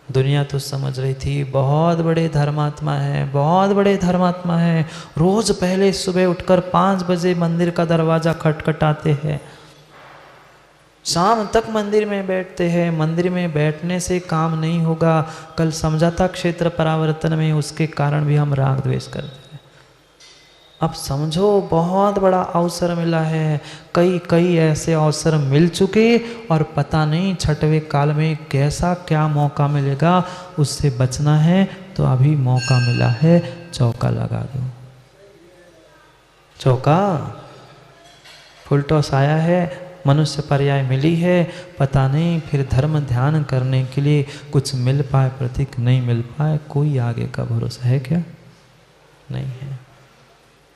Speaker 1: दुनिया तो समझ रही थी बहुत बड़े धर्मात्मा हैं, बहुत बड़े धर्मात्मा हैं, रोज पहले सुबह उठकर 5 बजे मंदिर का दरवाजा खटखटाते हैं, शाम तक मंदिर में बैठते हैं। मंदिर में बैठने से काम नहीं होगा। कल समझा था क्षेत्र परावर्तन में, उसके कारण भी हम राग द्वेष करते हैं। अब समझो बहुत बड़ा अवसर मिला है, कई ऐसे अवसर मिल चुके और पता नहीं छठवें काल में कैसा क्या मौका मिलेगा। उससे बचना है तो अभी मौका मिला है, चौका लगा दो। चौका फुल टॉस आया है, मनुष्य पर्याय मिली है, पता नहीं फिर धर्म ध्यान करने के लिए कुछ मिल पाए, प्रतीक नहीं मिल पाए। कोई आगे का भरोसा है क्या? नहीं है,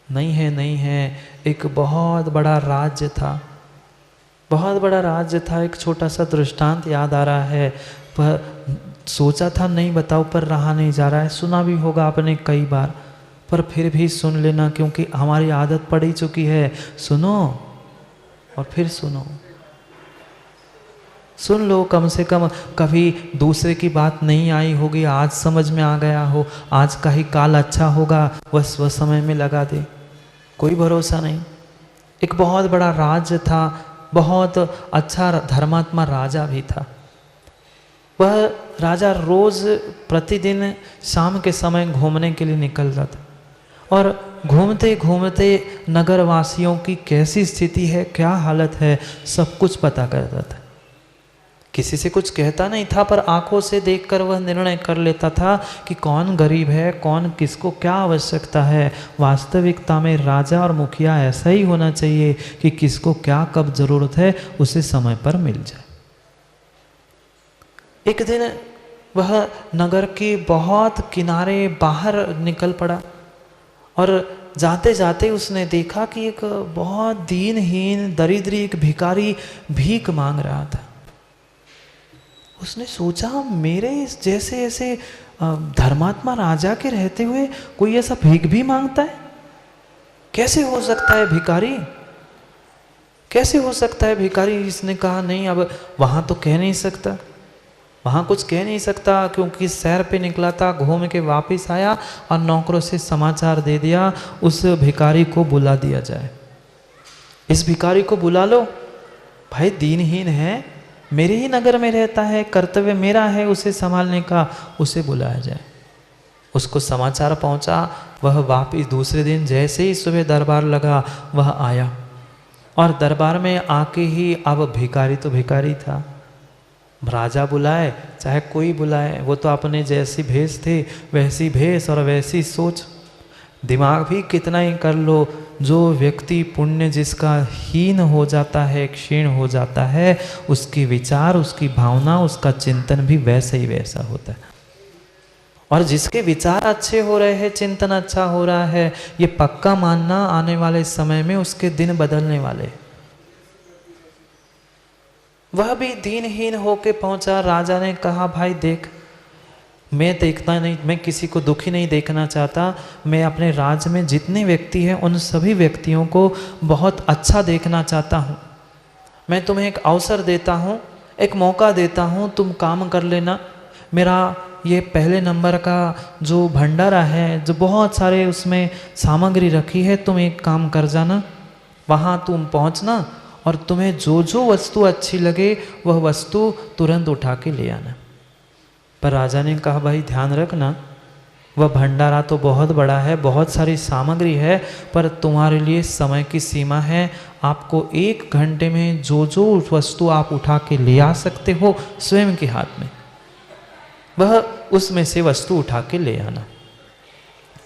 Speaker 1: नहीं है, नहीं है। एक बहुत बड़ा राज्य था, बहुत बड़ा राज्य था। एक छोटा सा दृष्टांत याद आ रहा है, पर सोचा था नहीं बताओ, पर रहा नहीं जा रहा है। सुना भी होगा आपने कई बार, पर फिर भी सुन लेना, क्योंकि हमारी आदत पड़ ही चुकी है। सुनो और फिर सुनो, सुन लो, कम से कम कभी दूसरे की बात नहीं आई होगी, आज समझ में आ गया हो, आज का ही काल अच्छा होगा, बस वह समय में लगा दे, कोई भरोसा नहीं। एक बहुत बड़ा राज्य था, बहुत अच्छा धर्मात्मा राजा भी था। वह राजा रोज प्रतिदिन शाम के समय घूमने के लिए निकलता था और घूमते घूमते नगर वासियों की कैसी स्थिति है, क्या हालत है, सब कुछ पता करता था। किसी से कुछ कहता नहीं था, पर आंखों से देखकर वह निर्णय कर लेता था कि कौन गरीब है, कौन किसको क्या आवश्यकता है। वास्तविकता में राजा और मुखिया ऐसा ही होना चाहिए कि किसको क्या कब जरूरत है उसे समय पर मिल जाए। एक दिन वह नगर के बहुत किनारे बाहर निकल पड़ा और जाते जाते उसने देखा कि एक बहुत दीनहीन दरिद्री एक भिखारी भीख मांग रहा था। उसने सोचा, मेरे जैसे ऐसे धर्मात्मा राजा के रहते हुए कोई ऐसा भीख भी मांगता है? कैसे हो सकता है भिखारी, कैसे हो सकता है भिखारी? इसने कहा नहीं, अब वहां तो कह नहीं सकता, वहां कुछ कह नहीं सकता, क्योंकि सैर पे निकला था, घूम के वापस आया और नौकरों से समाचार दे दिया उस भिखारी को बुला दिया जाए। इस भिखारी को बुला लो, भाई दीनहीन है, मेरे ही नगर में रहता है, कर्तव्य मेरा है उसे संभालने का, उसे बुलाया जाए। उसको समाचार पहुंचा, वह वापिस दूसरे दिन जैसे ही सुबह दरबार लगा वह आया, और दरबार में आके ही अब भिखारी तो भिखारी था, राजा बुलाए चाहे कोई बुलाए, वो तो अपने जैसी भेष थे, वैसी भेष और वैसी सोच। दिमाग भी कितना ही कर लो, जो व्यक्ति पुण्य जिसका हीन हो जाता है, क्षीण हो जाता है, उसकी विचार, उसकी भावना, उसका चिंतन भी वैसा ही वैसा होता है। और जिसके विचार अच्छे हो रहे हैं, चिंतन अच्छा हो रहा है, ये पक्का मानना आने वाले समय में उसके दिन बदलने वाले। वह भी दीनहीन होके पहुंचा। राजा ने कहा, भाई देख, मैं देखता नहीं, मैं किसी को दुखी नहीं देखना चाहता, मैं अपने राज्य में जितने व्यक्ति हैं उन सभी व्यक्तियों को बहुत अच्छा देखना चाहता हूँ। मैं तुम्हें एक अवसर देता हूँ, एक मौका देता हूँ, तुम काम कर लेना। मेरा ये पहले नंबर का जो भंडारा है, जो बहुत सारे उसमें सामग्री रखी है, तुम एक काम कर जाना, वहाँ तुम पहुँचना और तुम्हें जो जो वस्तु अच्छी लगे वह वस्तु तुरंत उठा के ले आना। पर राजा ने कहा, भाई ध्यान रखना, वह भंडारा तो बहुत बड़ा है, बहुत सारी सामग्री है, पर तुम्हारे लिए समय की सीमा है। आपको 1 घंटे में जो जो वस्तु आप उठा के ले आ सकते हो स्वयं के हाथ में, वह उसमें से वस्तु उठा के ले आना।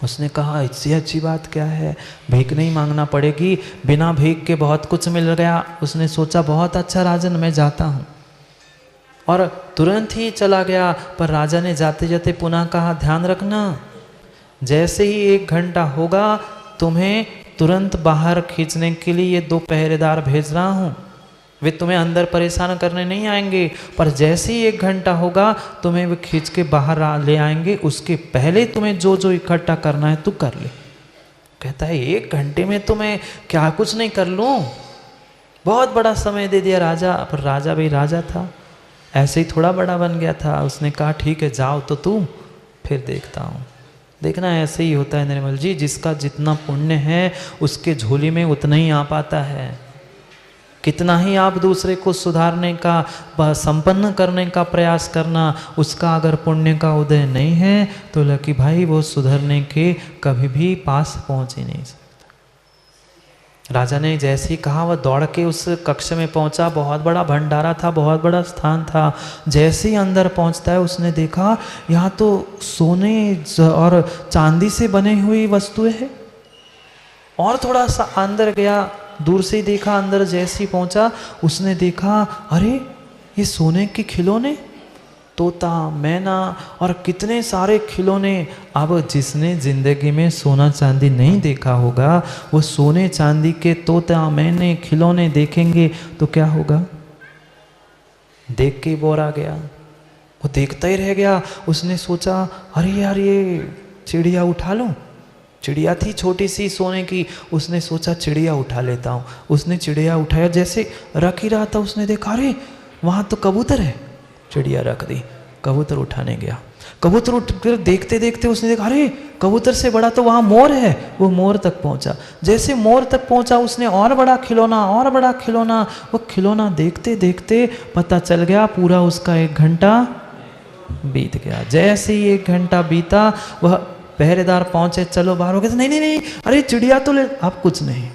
Speaker 1: उसने कहा, इससे अच्छी बात क्या है, भीख नहीं मांगना पड़ेगी, बिना भीख के बहुत कुछ मिल गया। उसने सोचा, बहुत अच्छा राजन, मैं जाता हूँ, और तुरंत ही चला गया। पर राजा ने जाते जाते पुनः कहा, ध्यान रखना, जैसे ही 1 घंटा होगा तुम्हें तुरंत बाहर खींचने के लिए ये 2 पहरेदार भेज रहा हूँ। वे तुम्हें अंदर परेशान करने नहीं आएंगे, पर जैसे ही 1 घंटा होगा तुम्हें वे खींच के बाहर ले आएंगे। उसके पहले तुम्हें जो जो इकट्ठा करना है तू कर ले। कहता है, 1 घंटे में तो मैं क्या कुछ नहीं कर लूँ, बहुत बड़ा समय दे दिया राजा। पर राजा भी राजा था, ऐसे ही थोड़ा बड़ा बन गया था। उसने कहा, ठीक है जाओ तो तू, फिर देखता हूँ। देखना ऐसे ही होता है निर्मल जी, जिसका जितना पुण्य है उसके झोली में उतना ही आ पाता है। कितना ही आप दूसरे को सुधारने का, संपन्न करने का प्रयास करना, उसका अगर पुण्य का उदय नहीं है तो लकी भाई वो सुधरने के कभी भी पास पहुंच ही नहीं सकता। राजा ने जैसे ही कहा, वह दौड़ के उस कक्ष में पहुंचा। बहुत बड़ा भंडारा था, बहुत बड़ा स्थान था। जैसे ही अंदर पहुंचता है, उसने देखा यहाँ तो सोने और चांदी से बनी हुई वस्तुएं हैं। और थोड़ा सा अंदर गया, दूर से ही देखा, अंदर जैसे ही पहुंचा उसने देखा, अरे ये सोने के खिलौने, तोता, मैना और कितने सारे खिलौने। अब जिसने जिंदगी में सोना चांदी नहीं देखा होगा, वो सोने चांदी के तोता, मैने, खिलौने देखेंगे तो क्या होगा? देख के बोर आ गया, वो देखता ही रह गया। उसने सोचा, अरे यार ये चिड़िया उठा लूं। चिड़िया थी छोटी सी सोने की, उसने सोचा चिड़िया उठा लेता हूँ। उसने चिड़िया उठाया, जैसे रख ही रहा था उसने देखा, अरे वहाँ तो कबूतर है। चिड़िया रख दी, कबूतर उठाने गया। कबूतर उठ कर देखते देखते उसने देखा, अरे कबूतर से बड़ा तो वहाँ मोर है। वो मोर तक पहुँचा। जैसे मोर तक पहुँचा उसने और बड़ा खिलौना, और बड़ा खिलौना। वो खिलौना देखते देखते पता चल गया पूरा उसका 1 घंटा बीत गया। जैसे ही 1 घंटा बीता, वह पहरेदार पहुंचे, चलो बाहर हो गए। नहीं नहीं नहीं, अरे चिड़िया तो ले। अब कुछ नहीं,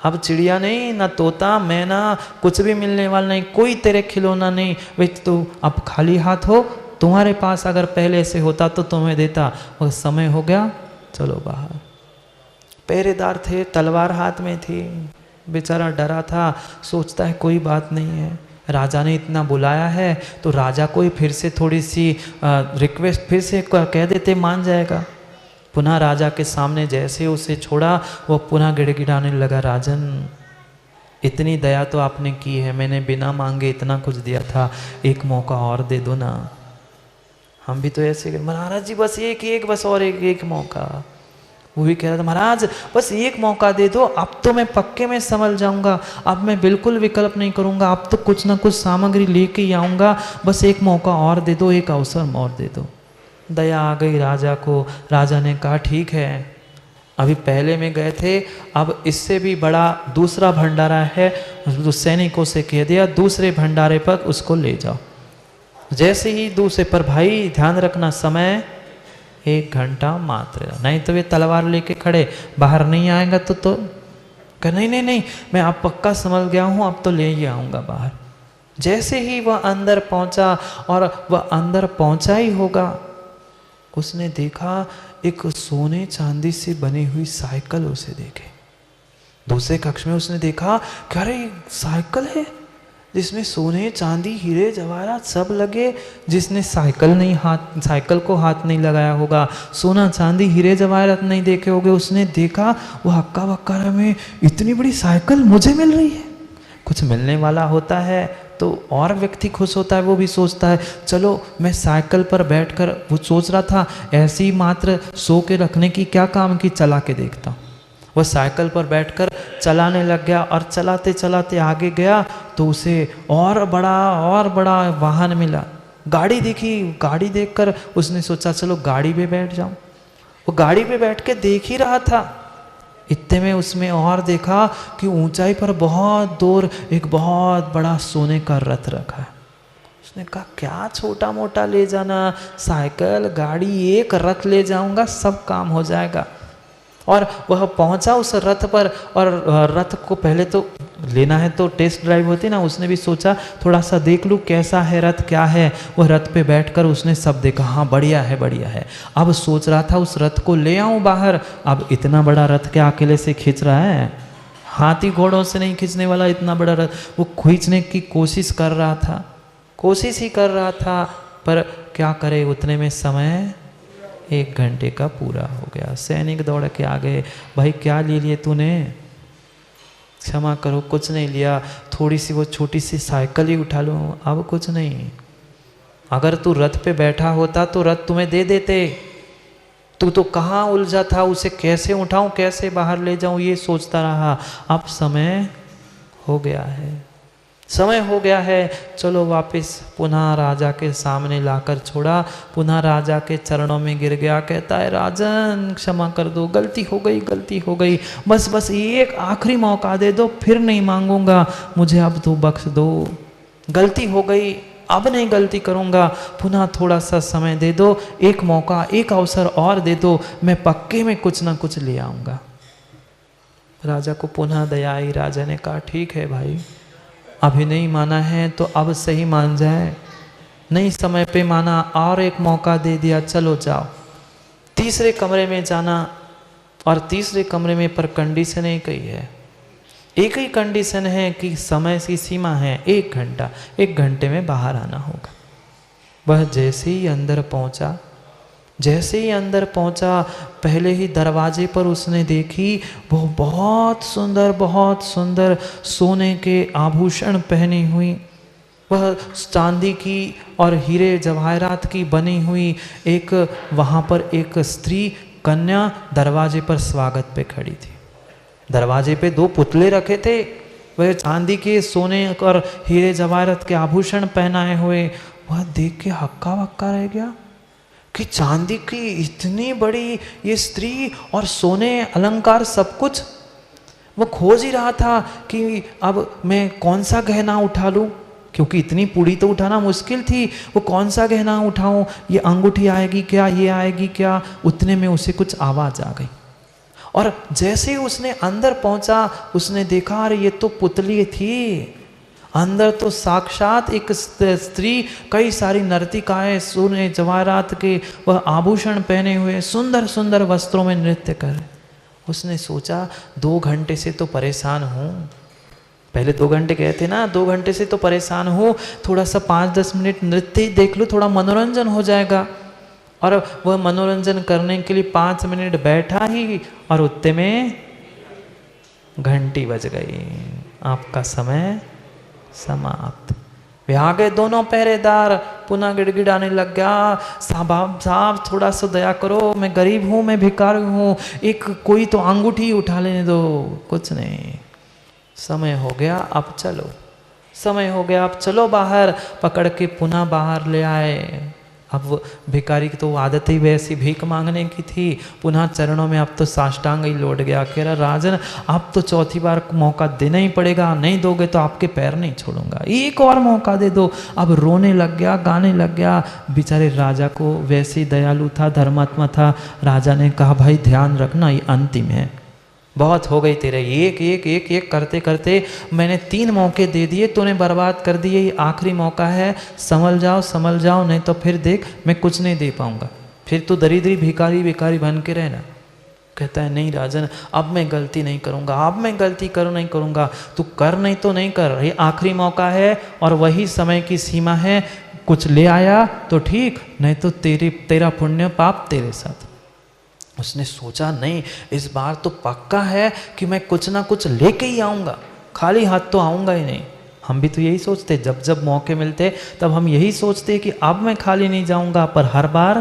Speaker 1: अब चिड़िया नहीं, ना तोता, मैना, कुछ भी मिलने वाला नहीं, कोई तेरे खिलौना नहीं। वे तो अब खाली हाथ हो। तुम्हारे पास अगर पहले से होता तो तुम्हें देता। वह समय हो गया, चलो बाहर। पहरेदार थे, तलवार हाथ में थी। बेचारा डरा था, सोचता है कोई बात नहीं है, राजा ने इतना बुलाया है तो राजा को ही फिर से थोड़ी सी रिक्वेस्ट फिर से कह देते, मान जाएगा। पुनः राजा के सामने जैसे उसे छोड़ा, वो पुनः गिड़गिड़ाने लगा, राजन इतनी दया तो आपने की है, मैंने बिना मांगे इतना कुछ दिया था, एक मौका और दे दो ना। हम भी तो ऐसे, महाराज जी बस एक बस और एक मौका। वो भी कह रहा था, महाराज बस 1 मौका दे दो, अब तो मैं पक्के में संभल जाऊंगा, अब मैं बिल्कुल विकल्प नहीं करूंगा, अब तो कुछ ना कुछ सामग्री लेके ही आऊँगा, बस 1 मौका और दे दो, एक अवसर और दे दो। दया आ गई राजा को। राजा ने कहा, ठीक है, अभी पहले में गए थे, अब इससे भी बड़ा दूसरा भंडारा है, तो सैनिकों से कह दिया दूसरे भंडारे पर उसको ले जाओ। जैसे ही दूसरे पर, भाई ध्यान रखना समय 1 घंटा मात्र, नहीं तो वे तलवार लेके खड़े, बाहर नहीं आएगा तो कह नहीं नहीं नहीं, मैं अब पक्का समझ गया हूँ, अब तो ले ही आऊँगा बाहर। जैसे ही वह अंदर पहुँचा, और वह अंदर पहुँचा ही होगा, उसने देखा एक सोने चांदी से बनी हुई साइकिल उसे देखे। दूसरे कक्ष में उसने देखा कि अरे साइकिल है जिसमें सोने चांदी हीरे जवाहरात सब लगे। जिसने साइकिल को हाथ नहीं लगाया होगा, सोना चांदी हीरे जवाहरात नहीं देखे होंगे, उसने देखा वो हक्का बक्का में इतनी बड़ी साइकिल मुझे मिल रही है। कुछ मिलने वाला होता है तो और व्यक्ति खुश होता है, वो भी सोचता है चलो मैं साइकिल पर बैठकर, वो सोच रहा था ऐसी मात्र सो के रखने की क्या काम की, चला के देखता हूँ। वह साइकिल पर बैठकर चलाने लग गया, और चलाते चलाते आगे गया तो उसे और बड़ा वाहन मिला, गाड़ी दिखी। गाड़ी देखकर उसने सोचा चलो गाड़ी पे बैठ जाऊं। वो गाड़ी पे बैठ के देख ही रहा था, इतने में उसमें और देखा कि ऊंचाई पर बहुत दूर एक बहुत बड़ा सोने का रथ रखा है। उसने कहा क्या छोटा मोटा ले जाना, साइकिल गाड़ी, एक रथ ले जाऊंगा सब काम हो जाएगा। और वह पहुंचा उस रथ पर, और रथ को पहले तो लेना है तो टेस्ट ड्राइव होती ना, उसने भी सोचा थोड़ा सा देख लूँ कैसा है रथ, क्या है। वह रथ पे बैठकर उसने सब देखा, हाँ बढ़िया है बढ़िया है। अब सोच रहा था उस रथ को ले आऊँ बाहर। अब इतना बड़ा रथ क्या अकेले से खींच रहा है, हाथी घोड़ों से नहीं खींचने वाला इतना बड़ा रथ। वो खींचने की कोशिश कर रहा था, कोशिश ही कर रहा था, पर क्या करे, उतने में समय 1 घंटे का पूरा हो गया। सैनिक दौड़ के आ गए, भाई क्या ले लिए तूने? क्षमा करो कुछ नहीं लिया, थोड़ी सी वो छोटी सी साइकिल ही उठा लूँ, अब कुछ नहीं। अगर तू रथ पे बैठा होता तो रथ तुम्हें दे देते, तू तो कहाँ उलझा था, उसे कैसे उठाऊं कैसे बाहर ले जाऊं ये सोचता रहा। अब समय हो गया है, समय हो गया है, चलो वापस। पुनः राजा के सामने लाकर छोड़ा, पुनः राजा के चरणों में गिर गया, कहता है राजन क्षमा कर दो, गलती हो गई गलती हो गई, बस एक आखिरी मौका दे दो, फिर नहीं मांगूंगा, मुझे अब तो बख्श दो, गलती हो गई, अब नहीं गलती करूंगा, पुनः थोड़ा सा समय दे दो, एक मौका एक अवसर और दे दो, मैं पक्के में कुछ ना कुछ ले आऊंगा। राजा को पुनः दया आई, राजा ने कहा ठीक है भाई, अभी नहीं माना है तो अब सही मान जाए, नहीं समय पे माना, और एक मौका दे दिया, चलो जाओ। तीसरे कमरे में जाना, और तीसरे कमरे में पर कंडीशन एक ही है, एक ही कंडीशन है कि समय की सीमा है 1 घंटा, 1 घंटे में बाहर आना होगा। वह जैसे ही अंदर पहुंचा, जैसे ही अंदर पहुंचा, पहले ही दरवाजे पर उसने देखी वो बहुत सुंदर सोने के आभूषण पहनी हुई, वह चांदी की और हीरे जवाहरात की बनी हुई एक, वहाँ पर एक स्त्री कन्या दरवाजे पर स्वागत पे खड़ी थी। दरवाजे पे 2 पुतले रखे थे, वह चांदी के सोने और हीरे जवाहरात के आभूषण पहनाए हुए। वह देख के हक्का बक्का रह गया कि चांदी की इतनी बड़ी ये स्त्री और सोने अलंकार सब कुछ। वो खोज ही रहा था कि अब मैं कौन सा गहना उठा लूं, क्योंकि इतनी पूड़ी तो उठाना मुश्किल थी, वो कौन सा गहना उठाऊं, ये अंगूठी आएगी क्या, ये आएगी क्या। उतने में उसे कुछ आवाज़ आ गई, और जैसे ही उसने अंदर पहुंचा उसने देखा अरे ये तो पुतली थी, अंदर तो साक्षात एक स्त्री, कई सारी नर्तिकाएं सोने जवाहरात के वह आभूषण पहने हुए सुंदर सुंदर वस्त्रों में नृत्य कर। उसने सोचा 2 घंटे से तो परेशान हूँ, पहले 2 घंटे गए थे ना, 2 घंटे से तो परेशान हूँ, थोड़ा सा 5-10 मिनट नृत्य देख लूँ, थोड़ा मनोरंजन हो जाएगा। और वह मनोरंजन करने के लिए 5 मिनट बैठा ही, और उतने में घंटी बज गई, आपका समय समाप्त। वे आ गए दोनों पहरेदार, पुनः गिड़गिड़ाने लग गया, साहब थोड़ा सा दया करो, मैं गरीब हूँ, मैं भिखारी हूँ, एक कोई तो अंगूठी उठा लेने दो। कुछ नहीं, समय हो गया अब चलो, समय हो गया अब चलो बाहर। पकड़ के पुनः बाहर ले आए। अब वो भिखारी की तो आदत ही वैसी भीख मांगने की थी, पुनः चरणों में अब तो साष्टांग ही लौट गया। कह रहा राजन अब तो चौथी बार मौका देना ही पड़ेगा, नहीं दोगे तो आपके पैर नहीं छोड़ूंगा, एक और मौका दे दो। अब रोने लग गया, गाने लग गया। बेचारे राजा को वैसे ही दयालु था, धर्मात्मा था। राजा ने कहा भाई ध्यान रखना ये अंतिम है, बहुत हो गई तेरे, एक एक एक एक करते करते मैंने 3 मौके दे दिए, तूने बर्बाद कर दिए, ये आखिरी मौका है, संभल जाओ, नहीं तो फिर देख मैं कुछ नहीं दे पाऊंगा, फिर तू दरिद्री भिखारी भिखारी बन के रहना। कहता है नहीं राजन अब मैं गलती नहीं करूंगा, अब मैं गलती नहीं करूंगा, तू कर नहीं तो नहीं कर, ये आखिरी मौका है और वही समय की सीमा है, कुछ ले आया तो ठीक, नहीं तो तेरा पुण्य पाप तेरे साथ। उसने सोचा नहीं इस बार तो पक्का है कि मैं कुछ ना कुछ लेके ही आऊँगा, खाली हाथ तो आऊँगा ही नहीं। हम भी तो यही सोचते, जब जब मौके मिलते तब हम यही सोचते कि अब मैं खाली नहीं जाऊँगा, पर हर बार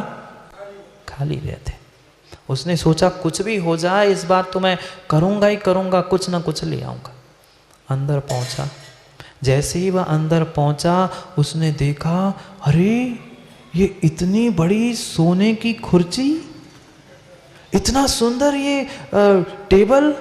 Speaker 1: खाली रहते। उसने सोचा कुछ भी हो जाए इस बार तो मैं करूँगा ही करूँगा, कुछ ना कुछ ले आऊँगा। अंदर पहुँचा, जैसे ही वह अंदर पहुँचा उसने देखा अरे ये इतनी बड़ी सोने की कुर्सी, इतना सुंदर ये टेबल,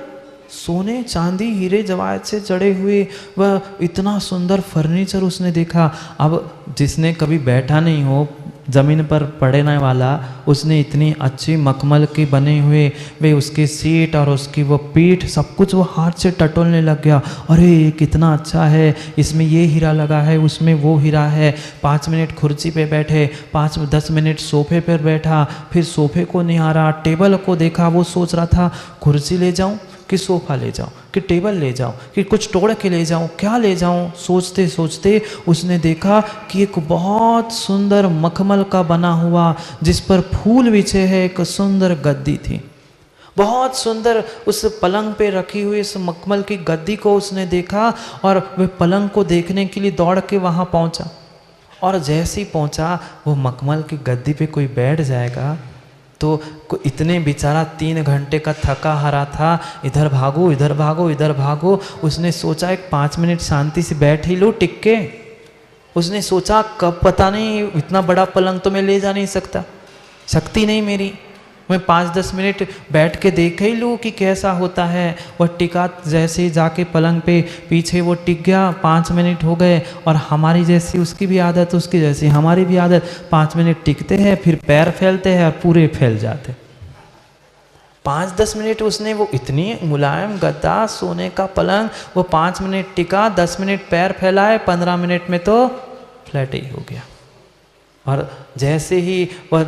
Speaker 1: सोने चांदी हीरे जवाहरात से जड़े हुए, वह इतना सुंदर फर्नीचर उसने देखा। अब जिसने कभी बैठा नहीं हो ज़मीन पर पड़ने वाला, उसने इतनी अच्छी मखमल के बने हुए वे उसके सीट और उसकी वो पीठ सब कुछ वो हाथ से टटोलने लग गया। अरे ये कितना अच्छा है, इसमें ये हीरा लगा है, उसमें वो हीरा है। 5 मिनट कुर्सी पे बैठे, 5-10 मिनट सोफे पर बैठा, फिर सोफे को निहारा, टेबल को देखा। वो सोच रहा था कुर्सी ले जाऊं कि सोफ़ा ले जाऊं कि टेबल ले जाऊं कि कुछ तोड़ के ले जाऊं, क्या ले जाऊं। सोचते सोचते उसने देखा कि एक बहुत सुंदर मखमल का बना हुआ जिस पर फूल बिछे हैं एक सुंदर गद्दी थी, बहुत सुंदर। उस पलंग पे रखी हुई इस मखमल की गद्दी को उसने देखा और वह पलंग को देखने के लिए दौड़ के वहाँ पहुँचा। और जैसे ही पहुँचा वो मखमल की गद्दी पे कोई बैठ जाएगा तो इतने बेचारा 3 घंटे का थका हारा था, इधर भागो इधर भागो इधर भागो। उसने सोचा एक 5 मिनट शांति से बैठ ही लो टिक के। उसने सोचा कब पता नहीं, इतना बड़ा पलंग तो मैं ले जा नहीं सकता, शक्ति नहीं मेरी, मैं 5-10 मिनट बैठ के देख ही लूँ कि कैसा होता है। वह टिका, जैसे जाके पलंग पे पीछे वो टिक गया। 5 मिनट हो गए और हमारी जैसी उसकी भी आदत, उसकी जैसी हमारी भी आदत, 5 मिनट टिकते हैं फिर पैर फैलते हैं और पूरे फैल जाते। 5-10 मिनट उसने वो इतनी मुलायम गद्दा सोने का पलंग, वो 5 मिनट टिका, 10 मिनट पैर फैलाए, 15 मिनट में तो फ्लैट ही हो गया। और जैसे ही वह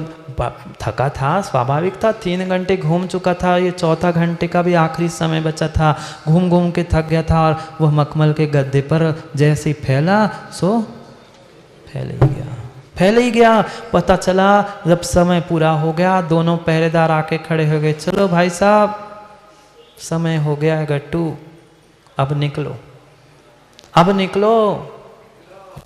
Speaker 1: थका था, स्वाभाविक था, 3 घंटे घूम चुका था, ये 4था घंटे का भी आखिरी समय बचा था, घूम घूम के थक गया था। और वह मखमल के गद्दे पर जैसे ही फैला सो फैल ही गया। पता चला जब समय पूरा हो गया, दोनों पहरेदार आके खड़े हो गए, चलो भाई साहब समय हो गया है गट्टू, अब निकलो अब निकलो।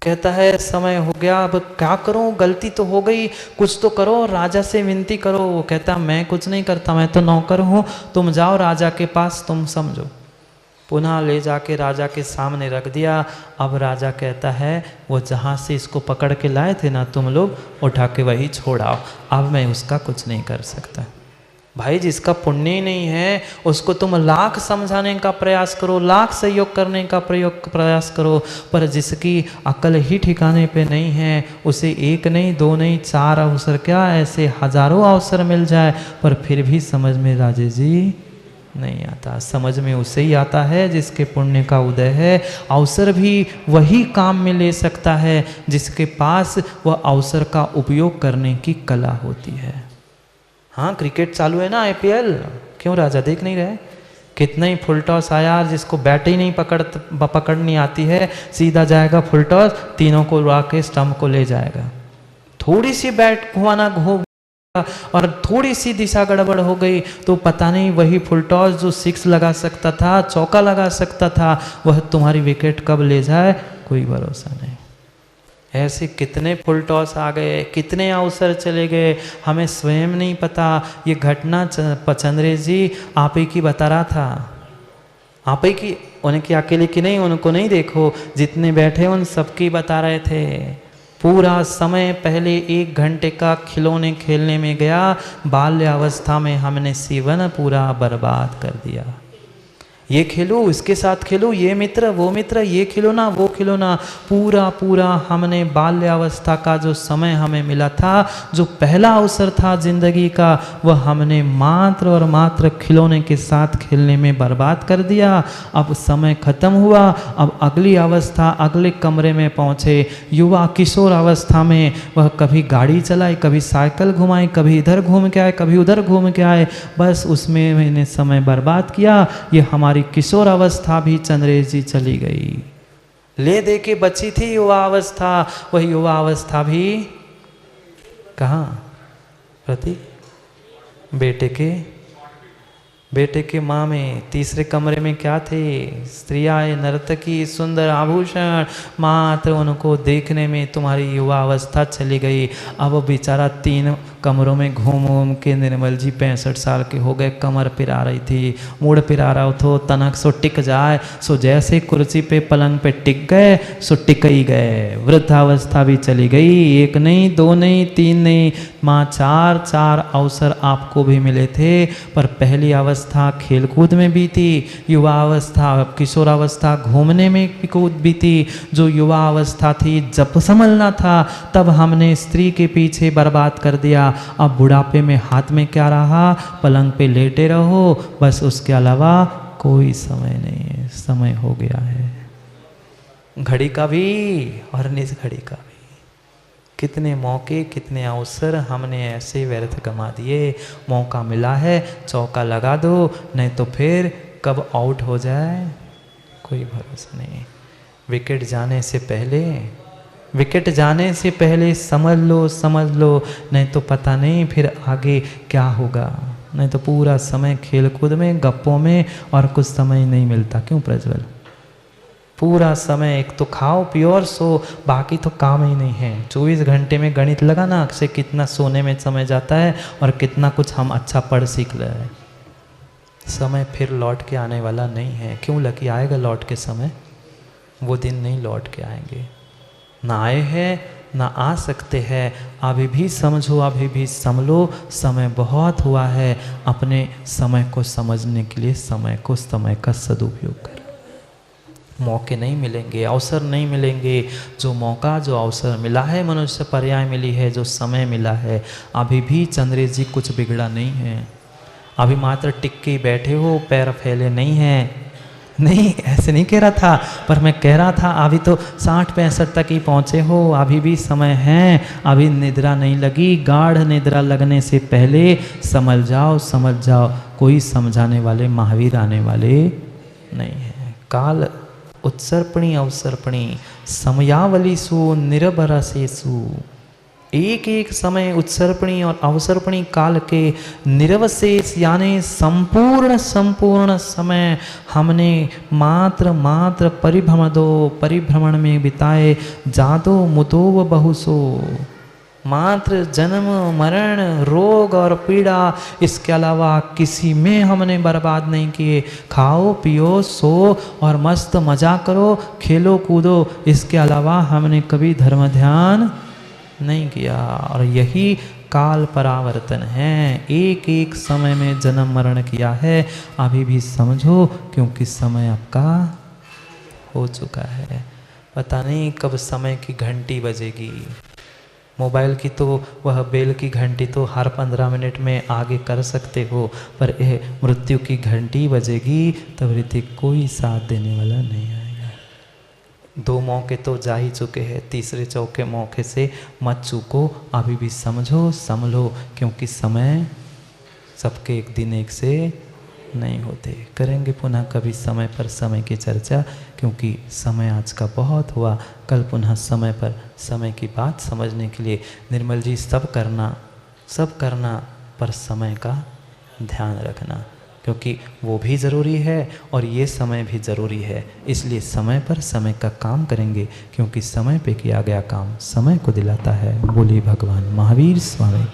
Speaker 1: कहता है समय हो गया, अब क्या करूं, गलती तो हो गई, कुछ तो करो, राजा से विनती करो। वो कहता मैं कुछ नहीं करता, मैं तो नौकर हूं, तुम जाओ राजा के पास, तुम समझो। पुनः ले जाके राजा के सामने रख दिया। अब राजा कहता है वो जहाँ से इसको पकड़ के लाए थे ना तुम लोग, उठा के वही छोड़ाओ, अब मैं उसका कुछ नहीं कर सकता। भाई जिसका पुण्य ही नहीं है उसको तुम लाख समझाने का प्रयास करो, लाख सहयोग करने का प्रयास करो, पर जिसकी अकल ही ठिकाने पे नहीं है उसे 1 नहीं 2 नहीं 4 अवसर, क्या ऐसे हजारों अवसर मिल जाए पर फिर भी समझ में राजे जी नहीं आता। समझ में उसे ही आता है जिसके पुण्य का उदय है। अवसर भी वही काम में ले सकता है जिसके पास वह अवसर का उपयोग करने की कला होती है। हाँ क्रिकेट चालू है ना, IPL, क्यों राजा देख नहीं रहे? कितना ही फुल टॉस आया, जिसको बैट ही नहीं पकड़नी आती है सीधा जाएगा फुल टॉस, तीनों को उड़ा के स्टंप को ले जाएगा। थोड़ी सी बैट घुमाना और थोड़ी सी दिशा गड़बड़ हो गई तो पता नहीं वही फुल टॉस जो 6 लगा सकता था, चौका लगा सकता था, वह तुम्हारी विकेट कब ले जाए कोई भरोसा नहीं। ऐसे कितने फुल टॉस आ गए, कितने अवसर चले गए, हमें स्वयं नहीं पता। ये घटना चंद्रेश जी आप ही की बता रहा था, आप ही की, उनकी अकेले की नहीं, उनको नहीं देखो, जितने बैठे उन सबकी बता रहे थे। पूरा समय पहले 1 घंटे का खिलौने खेलने में गया, बाल्यावस्था में हमने जीवन पूरा बर्बाद कर दिया। ये खेलो, इसके साथ खेलो, ये मित्र वो मित्र, ये खिलौना वो खिलौना, पूरा पूरा हमने बाल्यावस्था का जो समय हमें मिला था, जो पहला अवसर था जिंदगी का, वह हमने मात्र और मात्र खिलौने के साथ खेलने में बर्बाद कर दिया। अब समय खत्म हुआ, अब अगली अवस्था, अगले कमरे में पहुँचे। युवा किशोर अवस्था में वह कभी गाड़ी चलाए, कभी साइकिल घुमाए, कभी इधर घूम के आए, कभी उधर घूम के आए, बस उसमें मैंने समय बर्बाद किया। ये हमारी किशोर अवस्था भी चंद्रेश जी चली गई, ले दे के बची थी युवा अवस्था, वही युवा अवस्था भी कहाँ प्रतीक बेटे के माँ में तीसरे कमरे में क्या थे, स्त्रियाँ नर्तकी सुंदर आभूषण, मात्र उनको देखने में तुम्हारी युवा अवस्था चली गई। अब बेचारा 3 कमरों में घूम घूम के निर्मल जी 65 साल के हो गए, कमर पिरा रही थी, मूड पिरा रहा थो, तनक सो टिक जाए, सो जैसे कुर्सी पे पलंग पे टिक गए सो टिक ही गए। वृद्धावस्था भी चली गई, 1 नहीं 2 नहीं 3 नहीं माँ 4 अवसर आपको भी मिले थे, पर पहली अवस्था खेलकूद में बीती, युवा अवस्था किशोरावस्था घूमने में बीती। जो युवा अवस्था थी जब संभलना था तब हमने स्त्री के पीछे बर्बाद कर दिया। अब बुढ़ापे में हाथ में क्या रहा, पलंग पे लेटे रहो, बस उसके अलावा कोई समय नहीं है। समय हो गया है, घड़ी का भी और निज घड़ी का भी। कितने मौके, कितने अवसर हमने ऐसे व्यर्थ गंवा दिए। मौका मिला है, चौका लगा दो, नहीं तो फिर कब आउट हो जाए कोई भरोसा नहीं। विकेट जाने से पहले समझ लो, नहीं तो पता नहीं फिर आगे क्या होगा। नहीं तो पूरा समय खेलकूद में, गप्पों में, और कुछ समय नहीं मिलता। क्यों प्रज्वल? पूरा समय एक तो खाओ पियो और सो, बाकी तो काम ही नहीं है। 24 घंटे में गणित लगाना से कितना सोने में समय जाता है और कितना कुछ हम अच्छा पढ़ सीख रहे हैं। समय फिर लौट के आने वाला नहीं है। क्यों लकी? आएगा लौट के समय, वो दिन नहीं लौट के आएंगे। ना आए हैं ना आ सकते हैं। अभी भी समझो, अभी भी संभलो, समय बहुत हुआ है। अपने समय को समझने के लिए समय का सदुपयोग करें। मौके नहीं मिलेंगे, अवसर नहीं मिलेंगे। जो मौका, जो अवसर मिला है, मनुष्य पर्याय मिली है, जो समय मिला है, अभी भी चंद्रेश जी कुछ बिगड़ा नहीं है। अभी मात्र टिक के बैठे हो, पैर फैले नहीं हैं। नहीं, ऐसे नहीं कह रहा था, पर मैं कह रहा था अभी तो 60-65 तक ही पहुँचे हो, अभी भी समय है। अभी निद्रा नहीं लगी, गाढ़ निद्रा लगने से पहले समझ जाओ। कोई समझाने वाले महावीर आने वाले नहीं है। काल उत्सर्पणी अवसर्पणी समयावलीसु निरभरसेसु। एक एक समय उत्सर्पणी और अवसर्पणी काल के निरवशेष यानी संपूर्ण समय हमने मात्र परिभ्रमण में बिताए। जादो मुदो व बहुसो, मात्र जन्म मरण रोग और पीड़ा, इसके अलावा किसी में हमने बर्बाद नहीं किए। खाओ पियो सो और मस्त मजा करो, खेलो कूदो, इसके अलावा हमने कभी धर्म ध्यान नहीं किया। और यही काल परावर्तन है। एक एक समय में जन्म मरण किया है। अभी भी समझो, क्योंकि समय आपका हो चुका है। पता नहीं कब समय की घंटी बजेगी। मोबाइल की तो वह बेल की घंटी तो हर 15 मिनट में आगे कर सकते हो, पर यह मृत्यु की घंटी बजेगी तब ऋतिक कोई साथ देने वाला नहीं आएगा। 2 मौके तो जा ही चुके हैं, तीसरे चौथे मौके से मत चूको। अभी भी समझो, संभलो, क्योंकि समय सबके एक दिन एक से नहीं होते। करेंगे पुनः कभी समय पर समय की चर्चा, क्योंकि समय आज का बहुत हुआ। कल पुनः समय पर समय की बात समझने के लिए निर्मल जी सब करना पर समय का ध्यान रखना, क्योंकि वो भी ज़रूरी है और ये समय भी ज़रूरी है। इसलिए समय पर समय का काम करेंगे, क्योंकि समय पे किया गया काम समय को दिलाता है। बोलिए भगवान महावीर स्वामी।